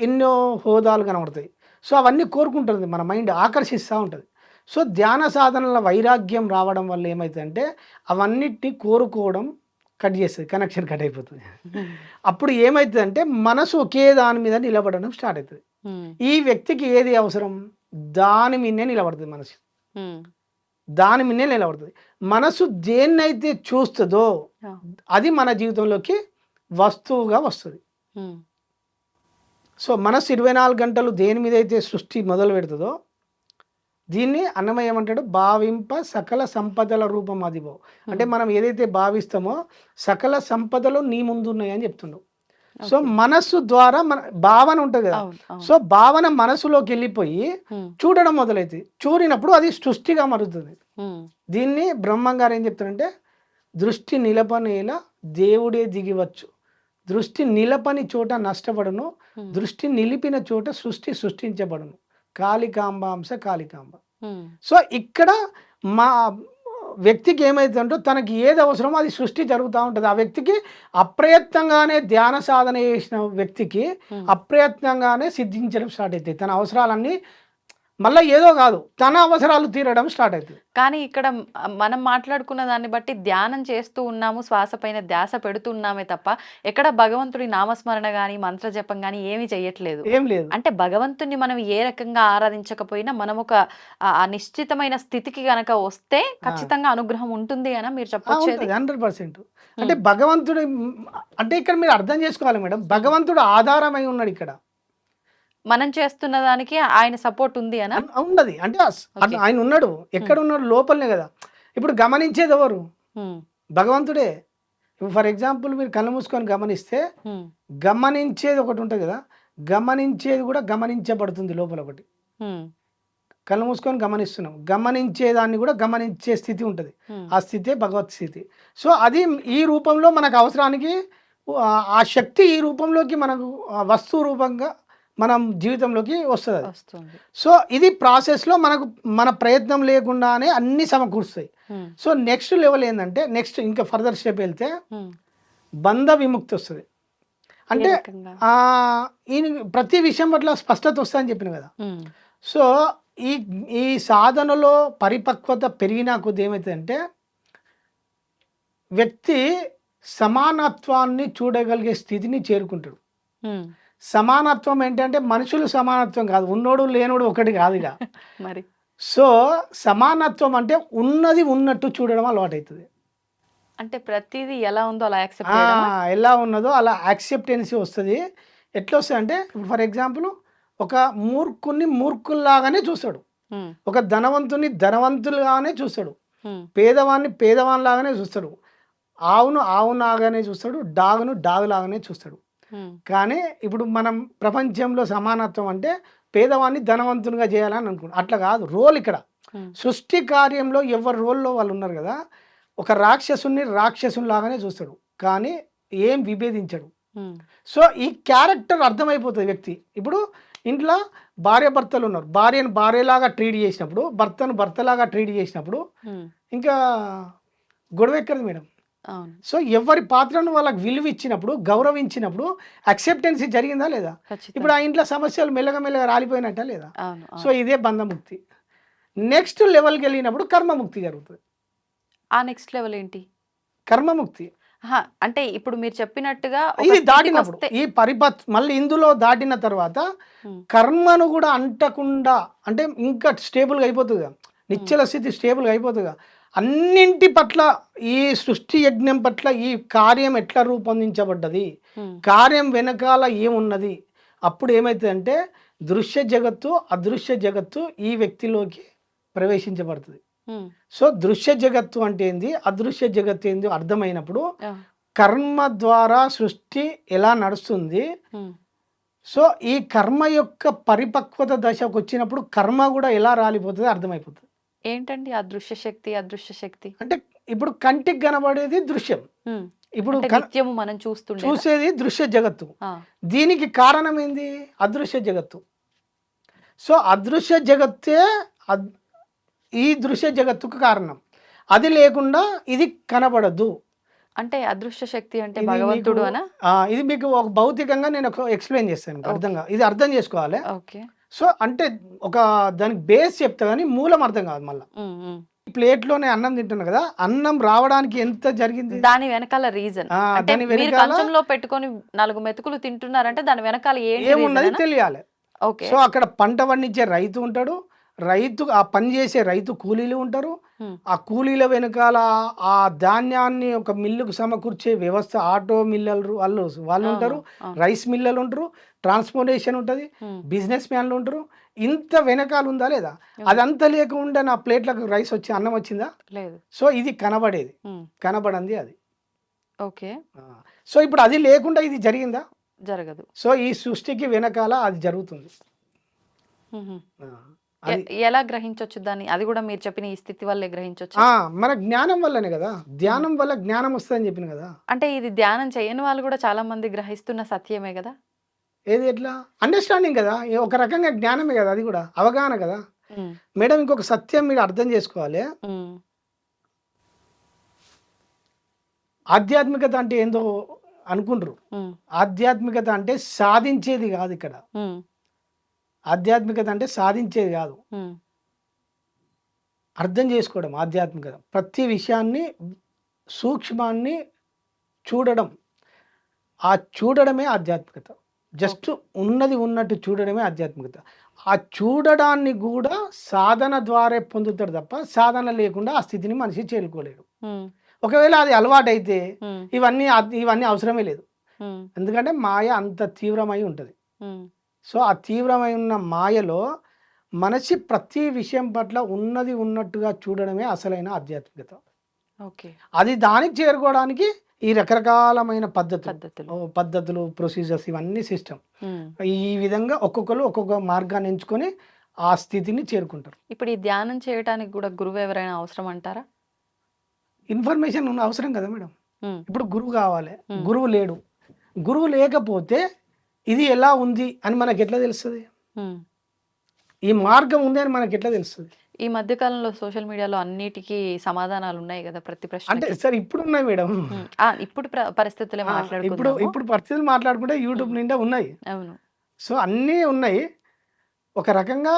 ఎన్నో హోదాలు కనబడతాయి. సో అవన్నీ కోరుకుంటుంది మన మైండ్, ఆకర్షిస్తూ ఉంటుంది. సో ధ్యాన సాధనల వైరాగ్యం రావడం వల్ల ఏమవుతుందంటే అవన్నిటిని కోరుకోవడం కట్ చేస్తుంది, కనెక్షన్ కట్ అయిపోతుంది. అప్పుడు ఏమవుతుందంటే మనసు ఒకే దాని మీద నిలబడడం స్టార్ట్ అవుతుంది. ఈ వ్యక్తికి ఏది అవసరం దాని మీదనే నిలబడుతుంది మనసు, దాని మీదనే నిలబడుతుంది. మనసు దేన్నైతే చూస్తుందో అది మన జీవితంలోకి వస్తువుగా వస్తుంది. సో మనసు 24 గంటలు దేని మీద అయితే సృష్టి మొదలు పెడుతుందో దీన్ని అన్నమయ్య ఏమంటాడు, భావింప సకల సంపదల రూపం అదివో. అంటే మనం ఏదైతే భావిస్తామో సకల సంపదలు నీ ముందు ఉన్నాయి అని చెప్తున్నావు. సో మనస్సు ద్వారా మన భావన ఉంటుంది కదా. సో భావన మనసులోకి వెళ్ళిపోయి చూడడం మొదలైతుంది. చూడినప్పుడు అది సృష్టిగా మారుతుంది. దీన్ని బ్రహ్మం గారు ఏం చెప్తారంటే, దృష్టి నిలపనేలా దేవుడే దిగివచ్చు, దృష్టి నిలపని చోట నష్టపడను, దృష్టి నిలిపిన చోట సృష్టించబడును, కాళికాంబాంశ కాళికాంబ. సో ఇక్కడ మా వ్యక్తికి ఏమైతుందో తనకి ఏది అవసరమో అది సృష్టి జరుగుతూ ఉంటుంది. ఆ వ్యక్తికి అప్రయత్నంగానే ధ్యాన సాధన చేసిన వ్యక్తికి అప్రయత్నంగానే సిద్ధించడం స్టార్ట్ అవుతాయి. తన అవసరాలన్నీ మళ్ళీ ఏదో కాదు, తన అవసరాలు తీరడం స్టార్ట్ అవుతుంది. కానీ ఇక్కడ మనం మాట్లాడుకున్న దాన్ని బట్టి ధ్యానం చేస్తూ ఉన్నాము, శ్వాస పైన ధ్యాస పెడుతున్నామే తప్ప ఎక్కడ భగవంతుడి నామస్మరణ కానీ మంత్ర జపం కానీ ఏమీ చెయ్యట్లేదు. ఏం లేదు. అంటే భగవంతుని మనం ఏ రకంగా ఆరాధించకపోయినా మనం ఒక నిశ్చితమైన స్థితికి గనక వస్తే ఖచ్చితంగా అనుగ్రహం ఉంటుంది అని మీరు చెప్పొచ్చు. 100%. అంటే భగవంతుడి, అంటే ఇక్కడ మీరు అర్థం చేసుకోవాలి మేడం, భగవంతుడు ఆధారమై ఉన్నాడు. ఇక్కడ మనం చేస్తున్న దానికి ఆయన సపోర్ట్ ఉంది అని ఉన్నది. అంటే ఆయన ఉన్నాడు, ఎక్కడ ఉన్నాడు, లోపలనే కదా. ఇప్పుడు గమనించేది ఎవరు, భగవంతుడే. ఫర్ ఎగ్జాంపుల్ మీరు కళ్ళు మూసుకొని గమనిస్తే గమనించేది ఒకటి ఉంటుంది కదా, గమనించేది కూడా గమనించబడుతుంది లోపల ఒకటి. కళ్ళు మూసుకొని గమనిస్తున్నాం, గమనించేదాన్ని కూడా గమనించే స్థితి ఉంటుంది. ఆ స్థితే భగవత్ స్థితి. సో అది ఈ రూపంలో మనకు అవసరానికి ఆ శక్తి ఈ రూపంలోకి మనకు వస్తువు రూపంగా మనం జీవితంలోకి వస్తుంది. సో ఇది ప్రాసెస్లో మనకు మన ప్రయత్నం లేకుండానే అన్ని సమకూరుస్తాయి. సో నెక్స్ట్ లెవెల్ ఏంటంటే, నెక్స్ట్ ఇంకా ఫర్దర్ స్టెప్ వెళ్తే బంధ విముక్తి వస్తుంది. అంటే ఈయన ప్రతి విషయం పట్ల స్పష్టత వస్తుందని చెప్పిన కదా. సో ఈ సాధనలో పరిపక్వత పెరిగినా కొద్ది ఏమవుతుందంటే వ్యక్తి సమానత్వాన్ని చూడగలిగే స్థితిని చేరుకుంటాడు. సమానత్వం ఏంటంటే మనుషులు సమానత్వం కాదు, ఉన్నోడు లేనోడు ఒకటి కాదు ఇక మరి. సో సమానత్వం అంటే ఉన్నది ఉన్నట్టు చూడడం అలవాటు అవుతుంది. అంటే ప్రతిదీ ఎలా ఉందో అలా యాక్సెప్ట్ ఎలా ఉన్నదో అలా యాక్సెప్టెన్సీ వస్తుంది. ఎట్లా వస్తుంది అంటే, ఫర్ ఎగ్జాంపుల్ ఒక మూర్ఖుని మూర్ఖుల్లాగానే చూస్తాడు, ఒక ధనవంతుని ధనవంతులుగానే చూస్తాడు, పేదవాన్ని పేదవానిలాగానే చూస్తాడు, ఆవును ఆవులాగానే చూస్తాడు, డాగును డాగులాగానే చూస్తాడు. కానీ ఇప్పుడు మనం ప్రపంచంలో సమానత్వం అంటే పేదవాన్ని ధనవంతునిగా చేయాలని అనుకుంటాం. అట్లా కాదు రోల్. ఇక్కడ సృష్టి కార్యంలో ఎవరి రోల్లో వాళ్ళు ఉన్నారు కదా. ఒక రాక్షసుని రాక్షసునిలాగానే చూస్తాడు, కానీ ఏం విభేదించడు. సో ఈ క్యారెక్టర్ అర్థమైపోతుంది వ్యక్తి. ఇప్పుడు ఇంట్లో భార్య భర్తలు ఉన్నారు, భార్యను భార్యలాగా ట్రీట్ చేసినప్పుడు, భర్తను భర్తలాగా ట్రీట్ చేసినప్పుడు ఇంకా గొడవ ఎక్కదు మేడం. సో ఎవరి పాత్రను వాళ్ళకి విలువ ఇచ్చినప్పుడు, గౌరవించినప్పుడు యాక్సెప్టెన్సీ జరిగిందా లేదా? ఇప్పుడు ఆ ఇంట్లో సమస్యలు మెల్లగా రాలిపోయినట్ట లేదా? సో ఇదే బంధముక్తి. నెక్స్ట్ లెవెల్కి వెళ్ళినప్పుడు కర్మముక్తి జరుగుతుంది. ఆ నెక్స్ట్ లెవెల్ ఏంటి? కర్మముక్తి. అంటే ఇప్పుడు మీరు చెప్పినట్టుగా ఇది దాటినప్పుడు ఈ మళ్ళీ ఇందులో దాటిన తర్వాత కర్మను కూడా అంటకుండా, అంటే ఇంకా స్టేబుల్గా అయిపోతుందిగా, నిశ్చల స్థితి స్టేబుల్గా అయిపోతుందిగా. అన్నింటి పట్ల ఈ సృష్టి యజ్ఞం పట్ల ఈ కార్యం ఎట్లా రూపొందించబడ్డది, కార్యం వెనకాల ఏమున్నది, అప్పుడు ఏమవుతుందంటే దృశ్య జగత్తు అదృశ్య జగత్తు ఈ వ్యక్తిలోకి ప్రవేశించబడుతుంది. సో దృశ్య జగత్తు అంటే ఏంది, అదృశ్య జగత్తు ఏంది అర్థమైనప్పుడు కర్మ ద్వారా సృష్టి ఎలా నడుస్తుంది. ఉమ్, సో ఈ కర్మ యొక్క పరిపక్వత దశకు వచ్చినప్పుడు కర్మ కూడా ఎలా రాలిపోతుంది అర్థమైపోతుంది. ఏంటండి అదృశ్య శక్తి? అదృశ్య శక్తి అంటే ఇప్పుడు కంటికి కనబడేది దృశ్యం, ఉమ్, ఇప్పుడు అంటే నిత్యము మనం చూస్తుండే చూసేది దృశ్య జగత్తు. దీనికి కారణం ఏంది? అదృశ్య జగత్తు. సో అదృశ్య జగత్తే ఈ దృశ్య జగత్తుకు కారణం. అది లేకుండా ఇది కనబడదు. అంటే అదృశ్య శక్తి అంటే ఇది భగవంతుడు మీకు- అనా? ఇది మీకు ఒక భౌతికంగా నేను ఒక ఎక్స్ప్లెయిన్ చేస్తాను, మీకు అర్థంగా ఇది అర్థం చేసుకోవాలి. ఓకే. సో అంటే ఒక దానికి బేస్ చెప్తా కానీ మూలం అర్థం కాదు. మళ్ళీ ఉమ్, ఉమ్. ప్లేట్లోనే అన్నం తింటున్నా కదా, అన్నం రావడానికి ఎంత జరిగింది? దాని వెనకాల రీజన్ అంటే దాని మీరు వెనకాల కంచంలో పెట్టుకొని 4 మెతుకులు తింటున్నారంటే దాని వెనకాల ఏమున్నది ఏంటి? తెలియాలి. ఓకే. సో అక్కడ పంట పండించే రైతు ఉంటాడు, రైతు ఆ పని చేసే రైతు కూలీలు ఉంటారు. ఉమ్, ఆ కూలీల వెనకాల ఆ ధాన్యాన్ని ఒక మిల్లుకు సమకూర్చే వ్యవస్థ, ఆటో మిల్లలు వాళ్ళు ఉంటారు, అవును. రైస్ మిల్లలు ఉంటారు, ట్రాన్స్పోర్టేషన్ ఉంటుంది, ఉమ్, బిజినెస్ మ్యాన్లు ఉంటారు. ఇంత వెనకాల ఉందా లేదా? అదంతా లేకుండా నా ప్లేట్లకు రైస్ వచ్చి అన్నం వచ్చిందా? లేదు. సో ఇది కనబడేది, ఉమ్, కనబడంది అది. ఓకే. సో ఇప్పుడు అది లేకుండా ఇది జరిగిందా? జరగదు. సో ఈ సృష్టికి వెనకాల అది జరుగుతుంది. ఉహు. ఆ, అది ఎలా గ్రహించవచ్చు దాన్ని? అది కూడా మీరు చెప్పిన ఈ స్థితి వల్లే గ్రహించవచ్చు. మన జ్ఞానం వల్లనే కదా, ధ్యానం వల్ల జ్ఞానం వస్తుందని చెప్పిన కదా. అంటే ఇది ధ్యానం చేయని వాళ్ళు కూడా చాలా మంది గ్రహిస్తున్న సత్యమే కదా. ఏది ఎట్లా? అండర్స్టాండింగ్ కదా, ఒక రకంగా జ్ఞానమే కదా, అది కూడా అవగాహన కదా. ఉమ్, మేడం ఇంకొక సత్యం మీరు అర్థం చేసుకోవాలి. ఉమ్, ఆధ్యాత్మికత అంటే ఏందో అనుకుంటారు. ఉమ్, ఆధ్యాత్మికత అంటే సాధించేది కాదు. ఇక్కడ ఉమ్, ఆధ్యాత్మికత అంటే సాధించేది కాదు, ఉమ్, అర్థం చేసుకోవడం. ఆధ్యాత్మికత ప్రతి విషయాన్ని, సూక్ష్మాన్ని చూడడం. ఆ చూడడమే ఆధ్యాత్మికత. జస్ట్ ఉన్నది ఉన్నట్టు చూడడమే ఆధ్యాత్మికత. ఆ చూడడాన్ని కూడా సాధన ద్వారా పొందుతాడు తప్ప సాధన లేకుండా ఆ స్థితిని మనిషి చేరుకోలేడు. ఉమ్, ఒకవేళ అది అలవాటైతే ఉమ్, ఇవన్నీ అవసరమే లేదు. ఉమ్, ఎందుకంటే మాయ అంత తీవ్రమై ఉంటుంది. ఉమ్, సో ఆ తీవ్రమై ఉన్న మాయలో మనిషి ప్రతి విషయం పట్ల ఉన్నది ఉన్నట్టుగా చూడడమే అసలైన ఆధ్యాత్మికత. ఓకే. అది దానికి చేరుకోవడానికి ఈ రకరకాలమైన పద్ధతులు. పద్ధతులు, ప్రొసీజర్స్, ఇవన్నీ సిస్టమ్. ఉమ్. ఈ విధంగా ఒక్కొక్కరు ఒక్కొక్క మార్గాన్ని ఎంచుకొని ఆ స్థితిని చేరుకుంటారు. ఇప్పుడు ఈ ధ్యానం చేయడానికి కూడా గురువు ఎవరైనా అవసరం అంటారా? ఇన్ఫర్మేషన్ అవసరం కదా మేడం. ఉమ్, ఇప్పుడు గురువు కావాలి, గురువు లేడు. గురువు లేకపోతే ఇది ఎలా ఉంది అని మనకి ఎట్లా తెలుస్తుంది? ఉమ్. ఈ మార్గం ఉంది అని మనకి ఎట్లా తెలుస్తుంది? ఈ మధ్య కాలంలో సోషల్ మీడియాలో అన్నిటికీ సమాధానాలు ఉన్నాయి కదా, ప్రతి అంటే ప్రశ్నకి. సరే ఇప్పుడు ఉన్నాయి మేడం. ఇప్పుడు పరిస్థితులే ఇప్పుడు మాట్లాడుకుందాము. ఇప్పుడు పరిస్థితులు మాట్లాడుకుంటే యూట్యూబ్ నిండా ఉన్నాయి. అవును. సో అన్నీ ఉన్నాయి. ఒక రకంగా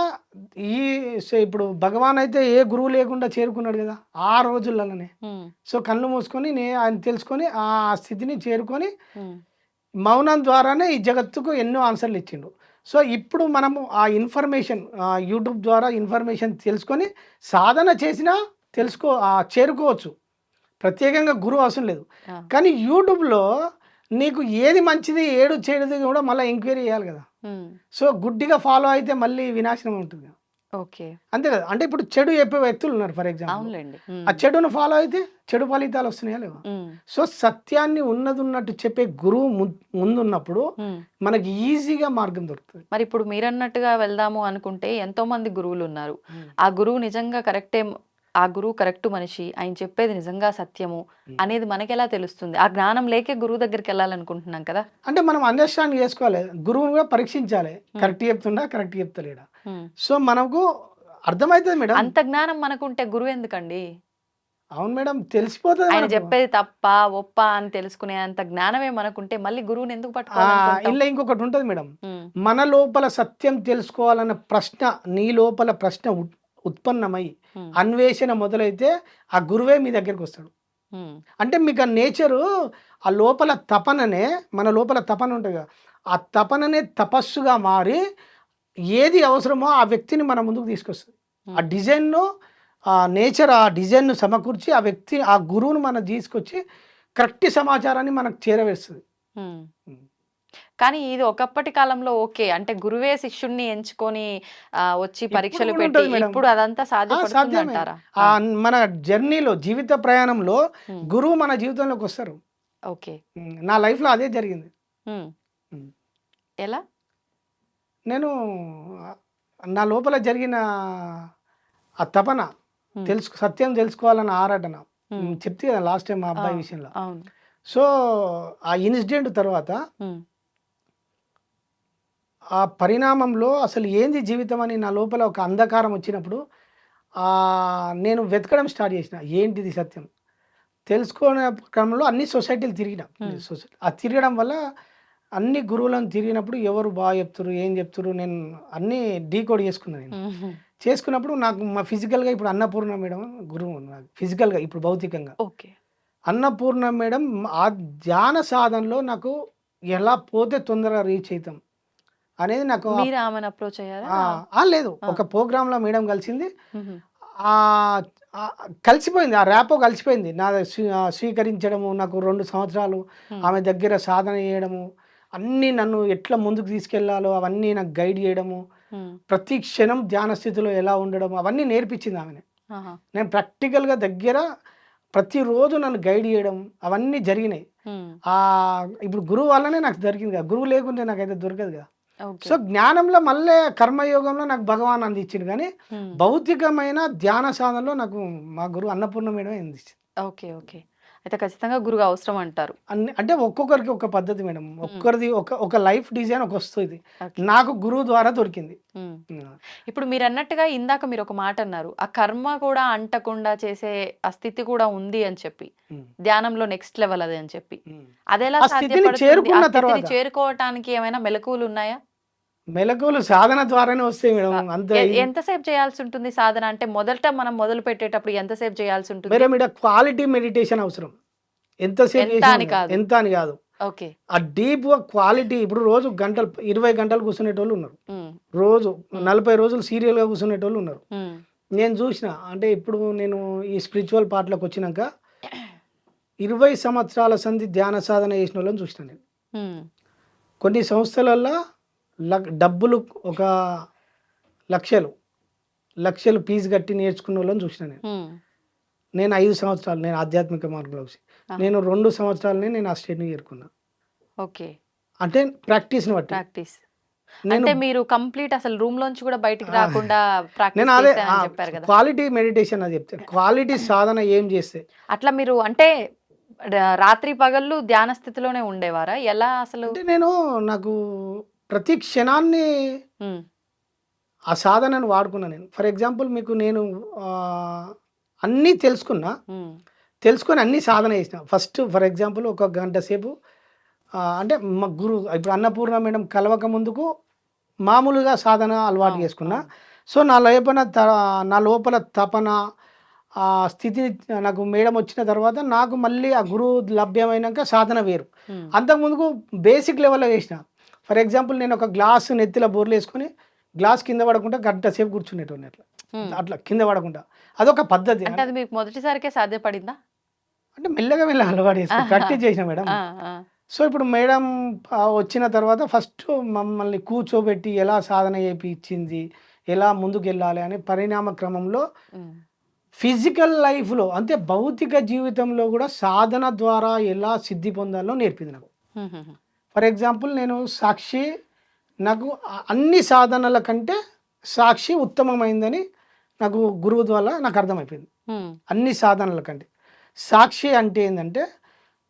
ఇప్పుడు భగవాన్ అయితే ఏ గురువు లేకుండా చేరుకున్నాడు కదా ఆ రోజులలోనే. ఉమ్, సో కళ్ళు మూసుకొని ఆయన తెలుసుకొని ఆ స్థితిని చేరుకొని ఉమ్, మౌనం ద్వారానే ఈ జగత్తుకు ఎన్నో ఆన్సర్లు ఇచ్చిండు. సో ఇప్పుడు మనము ఆ ఇన్ఫర్మేషన్ యూట్యూబ్ ద్వారా ఇన్ఫర్మేషన్ తెలుసుకొని సాధన చేసినా చేరుకోవచ్చు. ప్రత్యేకంగా గురువు అవసరం లేదు. ఆ, కానీ యూట్యూబ్లో నీకు ఏది మంచిది ఏడు చెడుది కూడా మళ్ళీ ఎంక్వైరీ చేయాలి కదా. ఉమ్, సో గుడ్డిగా ఫాలో అయితే మళ్ళీ వినాశనం ఉంటుంది. ఓకే. అంతే కదా. అంటే ఇప్పుడు చెడు చెప్పే వ్యక్తులు ఉన్నారు ఫర్ ఎగ్జాంపుల్. అవునులేండి. ఆ చెడును ఫాలో అయితే చెడు ఫలితాలు వస్తున్నాయా లేవా? సో సత్యాన్ని ఉన్నది ఉన్నట్టు చెప్పే గురువు ముందున్నప్పుడు మనకి ఈజీగా మార్గం దొరుకుతుంది. మరి ఇప్పుడు మీరన్నట్టుగా వెళ్దాము అనుకుంటే ఎంతో మంది గురువులు ఉన్నారు. ఆ గురువు నిజంగా కరెక్టే, ఆ గురువు కరెక్ట్ మనిషి, ఆయన చెప్పేది నిజంగా సత్యము అనేది మనకెలా తెలుస్తుంది? ఆ జ్ఞానం లేకే గురువు దగ్గరికి వెళ్ళాలనుకుంటున్నాం కదా. అంటే మనం అండర్స్టాండ్ చేసుకోవాలి, గురువుని కూడా పరీక్షించాలి. కరెక్ట్ చెప్తుండా, కరెక్ట్ చెప్తలేడా. సో మనకు అర్థమవుతుంది మేడం. అంత జ్ఞానం మనకుంటే గురువు ఎందుకండి? అవును మేడం, తెలిసిపోతుంది. ఆయన చెప్పేది తప్ప ఒప్ప అని తెలుసుకునే అంత జ్ఞానమే మనకుంటే మళ్ళీ గురువుని ఎందుకు పట్టుకోవాలి? ఇలా ఇంకొకటి ఉంటుంది మేడం, మన లోపల సత్యం తెలుసుకోవాలన్న ప్రశ్న, నీ లోపల ప్రశ్న ఉత్పన్నమై అన్వేషణ మొదలైతే ఆ గురువే మీ దగ్గరికి వస్తాడు. అంటే మీకు ఆ నేచరు, ఆ లోపల తపననే, మన లోపల తపన ఉంటుంది కదా, ఆ తపననే తపస్సుగా మారి ఏది అవసరమో ఆ వ్యక్తిని మన ముందుకు తీసుకొస్తుంది. ఆ డిజైన్ను, ఆ నేచర్ ఆ డిజైన్ను సమకూర్చి ఆ వ్యక్తి, ఆ గురువును మనం తీసుకొచ్చి కరెక్ట్ సమాచారాన్ని మనకు చేరవేస్తుంది. కానీ ఇది ఒకప్పటి కాలంలో ఓకే, అంటే గురువే శిష్యుణ్ణి ఎంచుకొని వచ్చి పరీక్షలు పెట్టి, ఇప్పుడు అదంతా సాధ్యపడుతుంది అంటారా? మన జర్నీలో, జీవిత ప్రయాణంలో గురువు మన జీవితంలోకి వస్తారు. ఓకే. నా లైఫ్లో అదే జరిగింది. హ్మ్. ఉమ్. ఎలా? నేను నా లోపల జరిగిన ఆ తపన హ్మ్. సత్యం తెలుసుకోవాలని ఆరాటన హ్మ్. చెప్తే కదా లాస్ట్ టైం మా ఆ! అబ్బాయి విషయంలో. అవును. సో ఆ ఇన్సిడెంట్ తర్వాత హ్మ్. ఆ పరిణామంలో అసలు ఏంది జీవితం అని నా లోపల ఒక అంధకారం వచ్చినప్పుడు నేను వెతకడం స్టార్ట్ చేసిన ఏంటిది సత్యం తెలుసుకునే క్రమంలో అన్ని సొసైటీలు తిరిగిన. హ్మ్. సొసైటీ ఆ తిరగడం వల్ల అన్ని గురువులను తిరిగినప్పుడు ఎవరు బాగా చెప్తురు ఏం చెప్తురు నేను అన్నీ డీకోడ్ చేసుకున్నాను నేను. హుహు. చేసుకున్నప్పుడు నాకు మా ఫిజికల్గా ఇప్పుడు అన్నపూర్ణ మేడం గురువు నాకు ఫిజికల్గా ఇప్పుడు భౌతికంగా ఓకే. అన్నపూర్ణ మేడం ఆ ధ్యాన సాధనలో నాకు ఎలా పోతే తొందరగా రీచ్ అవుతాం అనేది నాకు మీరు ఆమెను అప్రోచ్ అయ్యారా? లేదు ఆ! ఒక ప్రోగ్రాంలో మేడం కలిసింది. హుహు. కలిసిపోయింది ఆ ర్యాపో కలిసిపోయింది నా స్వీకరించడము నాకు 2 సంవత్సరాలు హ్మ్. ఆమె దగ్గర సాధన చేయడము అన్నీ నన్ను ఎట్లా ముందుకు తీసుకెళ్లాలో అవన్నీ నాకు గైడ్ చేయడము హ్మ్. ప్రతి క్షణం ధ్యాన స్థితిలో ఎలా ఉండడం అవన్నీ నేర్పించింది ఆమెనే. ఆహా! నేను ప్రాక్టికల్గా దగ్గర ప్రతిరోజు నన్ను గైడ్ చేయడం అవన్నీ జరిగినాయి. హ్మ్. ఇప్పుడు గురువు వల్లనే నాకు దొరికింది కదా గురువు లేకుంటే నాకైతే దొరకదు కదా. ఓకే. సో జ్ఞానంలో మళ్ళీ కర్మయోగంలో నాకు భగవాన్ అందించిండు కానీ హ్మ్. భౌతికమైన ధ్యాన సాధనలో నాకు మా గురువు అన్నపూర్ణ మేడం అందించింది. ఓకే. ఓకే. అయితే ఖచ్చితంగా గురువు అవసరం అంటారు. అన్ని అంటే ఒక్కొక్కరికి ఒక పద్ధతి మేడం. హ్మ్. ఒక్కరిది ఒక లైఫ్ డిజైన్ ఒక వస్తుంది. ఓకే. నాకు గురువు ద్వారా దొరికింది. హ్మ్. హ్మ్. ఇప్పుడు మీరన్నట్టుగా ఇందాక మీరొక మాటన్నారు. ఆ కర్మ కూడా అంటకుండా చేసే ఆ స్థితి కూడా ఉంది అని చెప్పి. హ్మ్. ధ్యానంలో నెక్స్ట్ లెవెల్ అది అని చెప్పి. హ్మ్. అదెలా ఆ స్థితిని సాధ్యపడుతుంది? ఆ చేరుకున్న స్థితిని తర్వాత చేరుకోవటానికి ఏమైనా మెలకువలున్నాయా? మెలకువలు సాధన ద్వారానే వస్తాయి మేడం. అంత ఎంతసేపు చేయాల్సుంటుంది సాధన? అంటే మొదట మనం మొదలు పెట్టేటప్పుడు ఎంతసేపు చేయాల్సుంటుంది? మేడం ఈడ క్వాలిటీ మెడిటేషన్ అవసరం. ఎంతసేపు ఎంత చేసినా అని కాదు. ఎంత అని కాదు. ఓకే. ఆ డీప్‌గా క్వాలిటీ ఇప్పుడు రోజు గంటలు 20 గంటలు కూర్చునేటోళ్ళు ఉన్నారు. హ్మ్. రోజు 40 రోజులు సీరియల్‌గా కూర్చునేటోళ్ళు ఉన్నారు. హ్మ్. నేను చూసిన అంటే ఇప్పుడు నేను ఈ స్పిరిచువల్ పార్ట్‌లోకి వచ్చినాక 20 సంవత్సరాల సంధి ధ్యాన సాధన చేసినోళ్ళని చూసిన నేను. హ్మ్. కొన్ని సంస్థలల్లో డబ్బులు ఒక లక్షలు, లక్షలు ఫీజు కట్టి నేర్చుకున్నోళ్ళని చూసిన నేను. హ్మ్. నేను 5 సంవత్సరాలు నేను ఆధ్యాత్మిక మార్గంలో వచ్చి. ఆహా! నేను 2 సంవత్సరాలనే నేను ఆ స్టేట్‌ని చేరుకున్నా. ఓకే. అంటే ప్రాక్టీస్‌ని బట్టి. ప్రాక్టీస్. నేను అంటే మీరు కంప్లీట్ అసలు రూమ్‌లోంచి కూడా బయటికి ఆ! రాకుండా నేను ప్రాక్టీస్ అదే చేశానని చెప్పారు గదా! క్వాలిటీ మెడిటేషన్ అది చెప్తాను. క్వాలిటీ సాధన ఏం చేస్తే అట్లా మీరు అంటే రాత్రి పగళ్ళు ధ్యాన స్థితిలోనే ఉండేవారా? ఎలా అసలు? అంటే నాకు ప్రతి క్షణాన్ని హ్మ్. ఆ సాధనను వాడుకున్నా నేను. ఫర్ ఎగ్జాంపుల్ మీకు నేను ఆహ్, అన్నీ తెలుసుకున్నా. హ్మ్. తెలుసుకొని అన్నీ సాధన చేసిన. ఫస్ట్ ఫర్ ఎగ్జాంపుల్ ఒక గంట సేపు అంటే మా గురువు ఇప్పుడు అన్నపూర్ణ మేడం కలవక ముందుకు మామూలుగా సాధన అలవాటు అవును. చేసుకున్నా. అవును. సో, నా లోపల తపన ఆ స్థితిని నాకు మేడం వచ్చిన తర్వాత నాకు మళ్ళీ ఆ గురువు లభ్యమైనాక సాధన వేరు. హ్మ్. అంతకుముందుకు బేసిక్ లెవెల్‌లో చేసిన. ఫర్ ఎగ్జాంపుల్ నేను ఒక గ్లాస్ నెత్తిలో బోర్లేసుకొని గ్లాస్ కింద పడకుండా గంట సేపు కూర్చునేటోడిని అట్లా. హ్మ్. అట్లా కింద పడకుండా. అదొక పద్ధతి. అంటే అది మీకు మొదటిసారికే సాధ్యపడిందా? అంటే మెల్లగా మెల్లగా అలవాటు చేసుకో ఆహా! ప్రాక్టీస్ చేసిన మేడం. ఆ! ఆ! సో, ఇప్పుడు మేడం వచ్చిన తర్వాత ఫస్ట్ మమ్మల్ని కూర్చోబెట్టి ఎలా సాధన చేపిచ్చింది, ఎలా ముందుకెళ్ళాలి అనే పరిణామ క్రమంలో హ్మ్. ఫిజికల్ లైఫ్‌లో అంటే భౌతిక జీవితంలో గూడా సాధన ద్వారా ఎలా సిద్ధి పొందాలో నేర్పింది నాకు. హుహుహు. ఫర్ ఎగ్జాంపుల్ నేను సాక్షి నాకు అన్ని సాధనల కంటే సాక్షి ఉత్తమమైందని నాకు గురువు ద్వారా నాకు అర్థమైపోయింది. హ్మ్. అన్ని సాధనల కంటే. సాక్షి అంటే ఏందంటే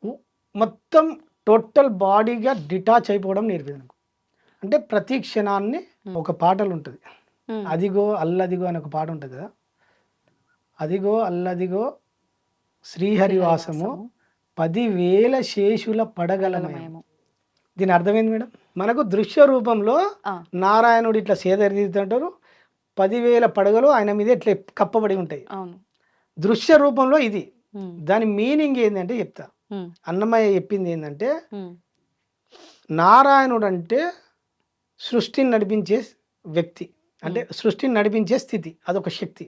ఉ మొత్తం టోటల్ బాడీగా డిటాచ్ అయిపోవడం నేర్పింది నాకు. అంటే ప్రతి క్షణాన్ని హ్మ్. ఒక పాటలుంటది. హ్మ్. 'అదిగో అల్లదిగో' అని ఒక పాట ఉంటది కదా! అదిగో అల్లదిగో శ్రీహరివాసము 10,000 శేషుల పడగలమయం. పడగలమయము. దీని అర్థమేంది మేడం? మనకు దృశ్య రూపంలో ఆ! నారాయణుడు ఇట్లా సేదతీరుతుంటారు. 10,000 పడగలు ఆయన మీద ఇట్లా కప్పబడి ఉంటాయి. అవును. దృశ్య రూపంలో ఇది. హ్మ్. దాని మీనింగ్ ఏందంటే చెప్తా. హ్మ్. అన్నమయ్య చెప్పింది ఏందంటే హ్మ్. నారాయణుడంటే సృష్టిని నడిపించే వ్యక్తి. అంటే హ్మ్. సృష్టిని నడిపించే స్థితి. అదొక శక్తి.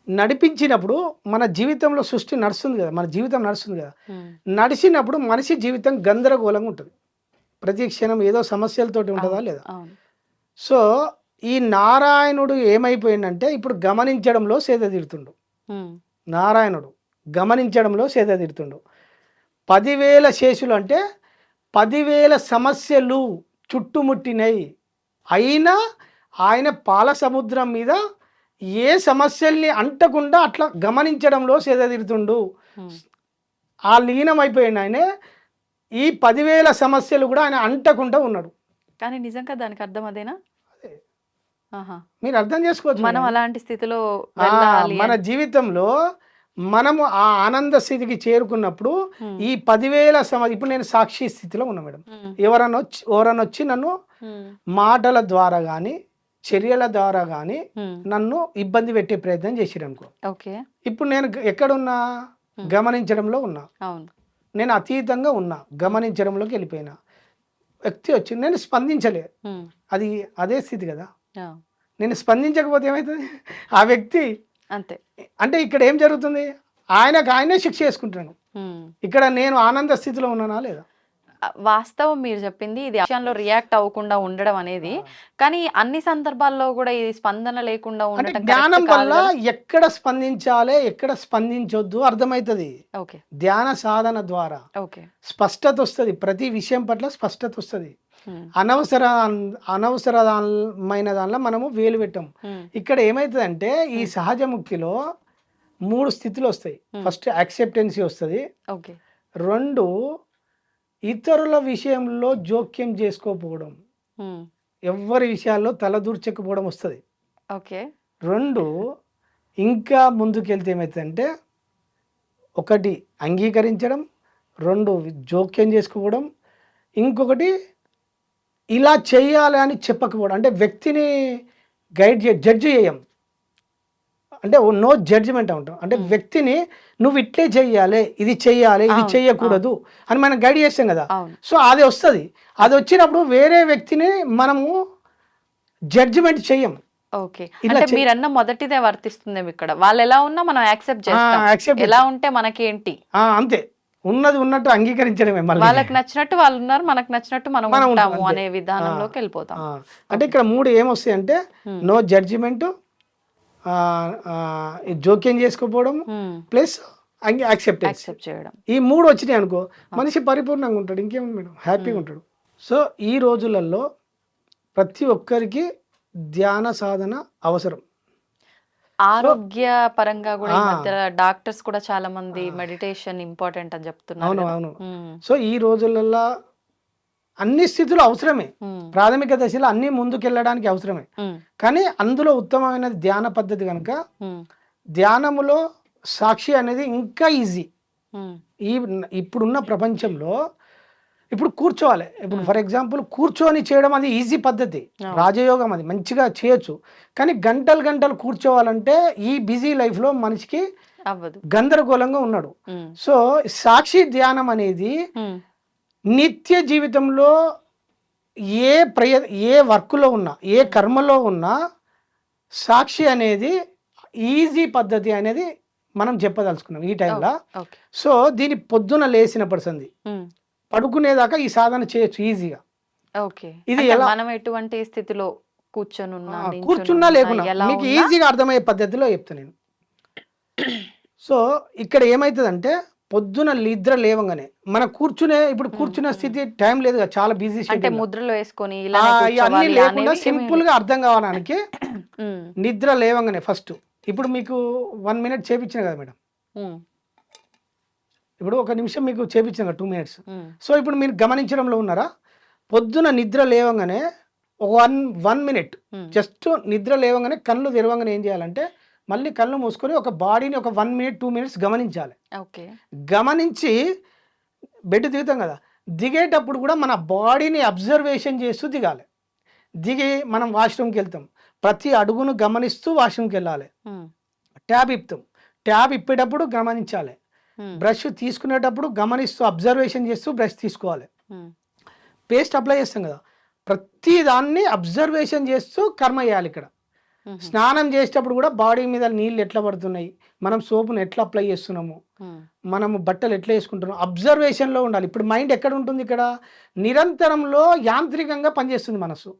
నడిపించినప్పుడు మన జీవితంలో సృష్టి నడుస్తుంది కదా! మన జీవితం నడుస్తుంది కదా! హ్మ్. నడిచినప్పుడు మనిషి జీవితం గందరగోళంగా ఉంటది. ప్రతి క్షణం ఏదో సమస్యలతోటి ఉంటదా అవును. లేదా? అవును. సో, ఈ నారాయణుడు ఏమైపోయిండంటే ఇప్పుడు గమనించడంలో సేదతీరుతుండు. హ్మ్. నారాయణుడు గమనించడంలో సేదతీరుతుండు. 10,000 శేషులు అంటే 10,000 సమస్యలు చుట్టుముట్టినాయి, అయినా ఆయన పాల సముద్రం మీద ఏ సమస్యల్ని అంటకుండా అట్లా గమనించడంలో సేదతీరుతుండు. ఆ లీనమైపోయింది ఆయన. ఈ 10,000 సమస్యలు కూడా ఆయన అంటకుండా ఉన్నాడు. కానీ నిజంగా దానికి అర్థం అదేనా? అదే. ఆహా. మీరు అర్థం చేసుకోవచ్చు మనం మేడం. అలాంటి స్థితిలో వెళ్ళాలి మన జీవితంలో మనము ఆ ఆనంద స్థితికి చేరుకున్నప్పుడు ఈ 10,000 ఇప్పుడు నేను సాక్షి స్థితిలో ఉన్నా మేడం. ఎవరన్నా వచ్చి నన్ను మాటల ద్వారా కానీ చర్యల ద్వారా కానీ నన్ను ఇబ్బంది పెట్టే ప్రయత్నం చేసిరనుకో, ఓకే, ఇప్పుడు నేను ఎక్కడున్నా? గమనించడంలో ఉన్నా. అవును, నేను అతీతంగా ఉన్నా, గమనించడంలోకి వెళ్ళిపోయినా. వ్యక్తి వచ్చి నేను స్పందించలే, అది అదే స్థితి కదా. నేను స్పందించకపోతే ఏమవుతుంది? ఆ వ్యక్తి అంతే. అంటే ఇక్కడ ఏం జరుగుతుంది? ఆయనే శిక్ష చేసుకుంటాను. ఇక్కడ నేను ఆనంద స్థితిలో ఉన్నానా లేదా? వాస్తవం మీరు చెప్పింది. ఇది విషయంలో రియాక్ట్ అవ్వకుండా ఉండడం అనేది, కానీ అన్ని సందర్భాల్లో కూడా ఇది స్పందన లేకుండా అంటే ఉండటం జ్ఞానం వల్ల ఎక్కడ స్పందించాలి, ఎక్కడ స్పందించొద్దు అర్థమవుతుంది. ఓకే, ధ్యాన సాధన ద్వారా ఓకే, స్పష్టత వస్తుంది, ప్రతి విషయం పట్ల స్పష్టత వస్తుంది. అనవసరమైన దానిలో మనము వేలు పెట్టాం. ఇక్కడ ఏమవుతుందంటే ఈ సహజ ముక్తిలో 3 స్థితులు వస్తాయి. ఫస్ట్ యాక్సెప్టెన్సీ వస్తుంది. ఓకే, 2 ఇతరుల విషయంలో జోక్యం చేసుకోకపోవడం, ఎవరి విషయాల్లో తలదూర్చకపోవడం వస్తుంది. ఓకే, 2 ఇంకా ముందుకెళ్తే ఏమవుతుందంటే 1 అంగీకరించడం, 2 జోక్యం చేసుకోవడం, ఇంకొకటి ఇలా చేయాలి అని చెప్పకపోవడం. అంటే వ్యక్తిని జడ్జి చేయం, అంటే నో జడ్జిమెంట్ ఉంటాం. అంటే వ్యక్తిని నువ్వు ఇట్లే చెయ్యాలి, ఇది చెయ్యాలి, ఇది చెయ్యకూడదు అని మనం గైడ్ చేస్తాం కదా. సో అది వస్తుంది. అది వచ్చినప్పుడు వేరే వ్యక్తిని మనము జడ్జిమెంట్ చెయ్యం. ఓకే, అంటే మీరన్న మొదటిదే వర్తిస్తుంది ఇక్కడ. వాళ్ళు ఎలా ఉన్నా మనం యాక్సెప్ట్ చేస్తాం, ఎలా ఉంటే మనకేంటి, అంతే. ఉన్నది ఉన్నట్టు అంగీకరించడమే. వాళ్ళకి నచ్చినట్టు వాళ్ళు ఉన్నారు, మనకు నచ్చినట్టు మనం ఉంటాము అనే విధానంలోకి వెళ్ళిపోతాం. అంటే ఇక్కడ 3 ఏమొస్తాయి అంటే నో జడ్జిమెంట్, జోక్యం చేసుకోపోవడం, ప్లస్ యాక్సెప్టెన్స్ చేయడం. ఈ 3 వచ్చినాయి అనుకో, మనిషి పరిపూర్ణంగా ఉంటాడు. ఇంకేముంది మేడం, హ్యాపీగా ఉంటాడు. సో ఈ రోజులలో ప్రతి ఒక్కరికి ధ్యాన సాధన అవసరం. ఆరోగ్య పరంగా కూడా ఈ మధ్య డాక్టర్స్ కూడా చాలా మంది మెడిటేషన్ ఇంపార్టెంట్ అని చెప్తున్నారు. అవును. సో ఈ రోజులలో అన్ని స్థితులు అవసరమే. ప్రాథమిక దశలో అన్ని ముందుకెళ్ళడానికి అవసరమే. కానీ అందులో ఉత్తమమైన ధ్యాన పద్ధతి కనుక ధ్యానములో సాక్షి అనేది ఇంకా ఈజీ. ఇప్పుడున్న ప్రపంచంలో ఇప్పుడు కూర్చోవాలి. ఇప్పుడు ఫర్ ఎగ్జాంపుల్ కూర్చొని చేయడం అది ఈజీ పద్ధతి, రాజయోగం, అది మంచిగా చేయొచ్చు. కానీ గంటలు కూర్చోవాలంటే ఈ బిజీ లైఫ్లో మనిషికి గందరగోళంగా ఉన్నాడు. సో సాక్షి ధ్యానం అనేది నిత్య జీవితంలో ఏ వర్క్లో ఉన్నా, ఏ కర్మలో ఉన్నా సాక్షి అనేది ఈజీ పద్ధతి అనేది మనం చెప్పదలుచుకున్నాం ఈ టైంలో. సో దీని పొద్దున లేచిన పర్సన్ పడుకునేదాకా ఈ సాధన చేయొచ్చు ఈజీగా. ఇది మనం ఎటువంటి స్థితిలో కూర్చున్నా లేకున్నా మీకు ఈజీగా అర్థమయ్యే పద్ధతిలో చెప్తా నేను. సో ఇక్కడ ఏమవుతుందంటే పొద్దున నిద్ర లేవగానే మన కూర్చునే స్థితి టైం లేదు కదా, చాలా బిజీ. ముద్రలో వేసుకొని అన్ని లేకుండా సింపుల్ గా అర్థం కావడానికి నిద్ర లేవగానే ఫస్ట్ ఇప్పుడు మీకు 1 minute చేపించిన కదా మేడం, ఇప్పుడు 1 నిమిషం మీకు చేపించిన కదా 2 minutes. సో ఇప్పుడు మీరు గమనించడంలో ఉన్నారా? పొద్దున నిద్ర లేవగానే 1 minute జస్ట్ నిద్ర లేవగానే కళ్ళు తెరవగానే ఏం చేయాలంటే మళ్ళీ కళ్ళు మూసుకొని ఒక బాడీని ఒక 1 minute 2 minutes గమనించాలి. గమనించి బెడ్ దిగుతాం కదా, దిగేటప్పుడు కూడా మన బాడీని అబ్జర్వేషన్ చేస్తూ దిగాలి. దిగి మనం వాష్రూమ్కి వెళ్తాం, ప్రతి అడుగును గమనిస్తూ వాష్రూమ్కి వెళ్ళాలి. ట్యాబ్ ఇప్పుతాం, ట్యాబ్ ఇప్పేటప్పుడు గమనించాలి. బ్రష్ తీసుకునేటప్పుడు గమనిస్తూ అబ్జర్వేషన్ చేస్తూ బ్రష్ తీసుకోవాలి. పేస్ట్ అప్లై చేస్తాం కదా, ప్రతి దాన్ని అబ్జర్వేషన్ చేస్తూ కర్మ చేయాలి. ఇక్కడ స్నానం చేసేటప్పుడు కూడా బాడీ మీద నీళ్ళు ఎట్లా పడుతున్నాయి, మనం సోపును ఎట్లా అప్లై చేస్తున్నాము, మనము బట్టలు ఎట్లా వేసుకుంటున్నాం, అబ్జర్వేషన్లో ఉండాలి. ఇప్పుడు మైండ్ ఎక్కడ ఉంటుంది? ఇక్కడ నిరంతరంలో యాంత్రికంగా పనిచేస్తుంది మనసు.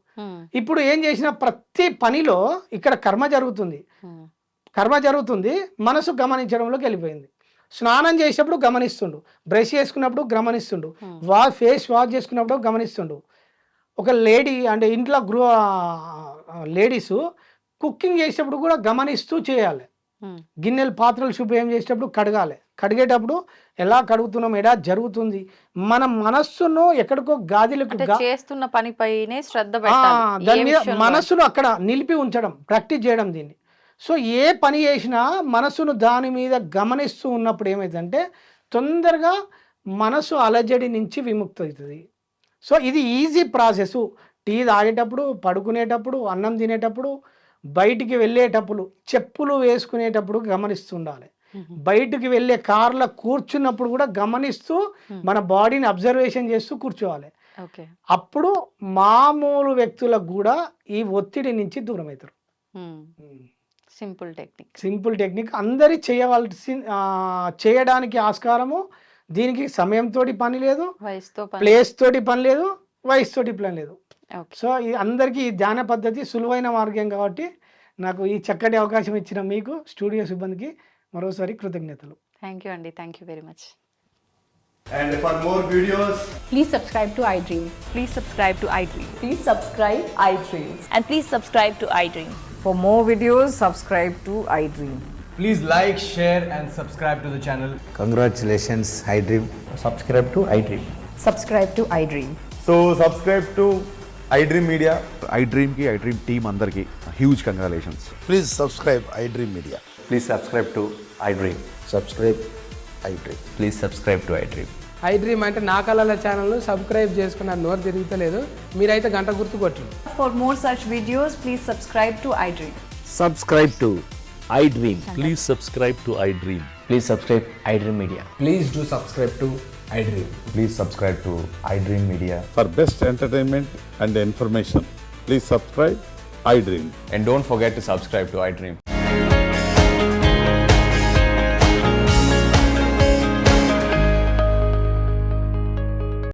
ఇప్పుడు ఏం చేసినా ప్రతి పనిలో ఇక్కడ కర్మ జరుగుతుంది, మనసు గమనించడంలోకి వెళ్ళిపోయింది. స్నానం చేసేటప్పుడు గమనిస్తుండు, బ్రష్ చేసుకున్నప్పుడు గమనిస్తుండు, ఫేస్ వాష్ చేసుకున్నప్పుడు గమనిస్తుండు. ఒక లేడీ అంటే ఇంట్లో లేడీస్ కుకింగ్ చేసేటప్పుడు కూడా గమనిస్తూ చేయాలి. గిన్నెలు పాత్రలు శుభ్రం చేసేటప్పుడు కడగాలి. కడిగేటప్పుడు ఎలా కడుగుతున్నాం, ఎలా జరుగుతుంది, మన మనస్సును ఎక్కడికో గాదిలకు చేస్తున్న పనిపైనే శ్రద్ధ దాని మీద మనస్సును అక్కడ నిలిపి ఉంచడం, ప్రాక్టీస్ చేయడం దీన్ని. సో ఏ పని చేసినా మనసును దాని మీద గమనిస్తూ ఉన్నప్పుడు ఏమైందంటే తొందరగా మనసు అలజడి నుంచి విముక్తి అవుతుంది. సో ఇది ఈజీ ప్రాసెస్. టీ తాగేటప్పుడు, పడుకునేటప్పుడు, అన్నం తినేటప్పుడు, బయటికి వెళ్ళేటప్పుడు, చెప్పులు వేసుకునేటప్పుడు గమనిస్తుండాలి. బయటికి వెళ్ళే కార్లో కూర్చున్నప్పుడు కూడా గమనిస్తూ మన బాడీని అబ్జర్వేషన్ చేస్తూ కూర్చోవాలి. అప్పుడు మామూలు వ్యక్తులకు కూడా ఈ ఒత్తిడి నుంచి దూరం అవుతారు. సింపుల్ టెక్నిక్ అందరి చేయడానికి ఆస్కారము. దీనికి సమయంతో పని లేదు, ప్లేస్ తోటి పని లేదు, వయసుతోటి పని లేదు. సో ఇది అందరికీ ఈ ధ్యాన పద్ధతి సులువైన మార్గం కాబట్టి నాకు ఈ చక్కటి అవకాశం ఇచ్చిన మీకు స్టూడియో సిబ్బందికి మరోసారి కృతజ్ఞతలు. థ్యాంక్ యూ అండి, thank you very much. And for more videos, please subscribe to iDream. Please subscribe to iDream. Please subscribe iDream. And please subscribe to iDream. For more videos, subscribe to iDream. please like, share and subscribe to the channel. Congratulations, iDream. Subscribe to iDream. Subscribe to iDream. So subscribe to iDream Media. iDream ki iDream team andarki huge congratulations. Please subscribe iDream Media. Please subscribe to iDream. Subscribe iDream. Please subscribe to iDream. iDream అంటే నా కళల ఛానల్ను subscribe చేసుకున్న నోరు తిరుగుతలేదు, మీరైతే గంట గుర్తు కొట్టండి. For more such videos, please subscribe to iDream. Subscribe to iDream. Please subscribe to iDream. Please subscribe iDream Media. Please do subscribe to iDream. Please subscribe to iDream Media. For best entertainment and information, please subscribe iDream. And don't forget to subscribe to iDream.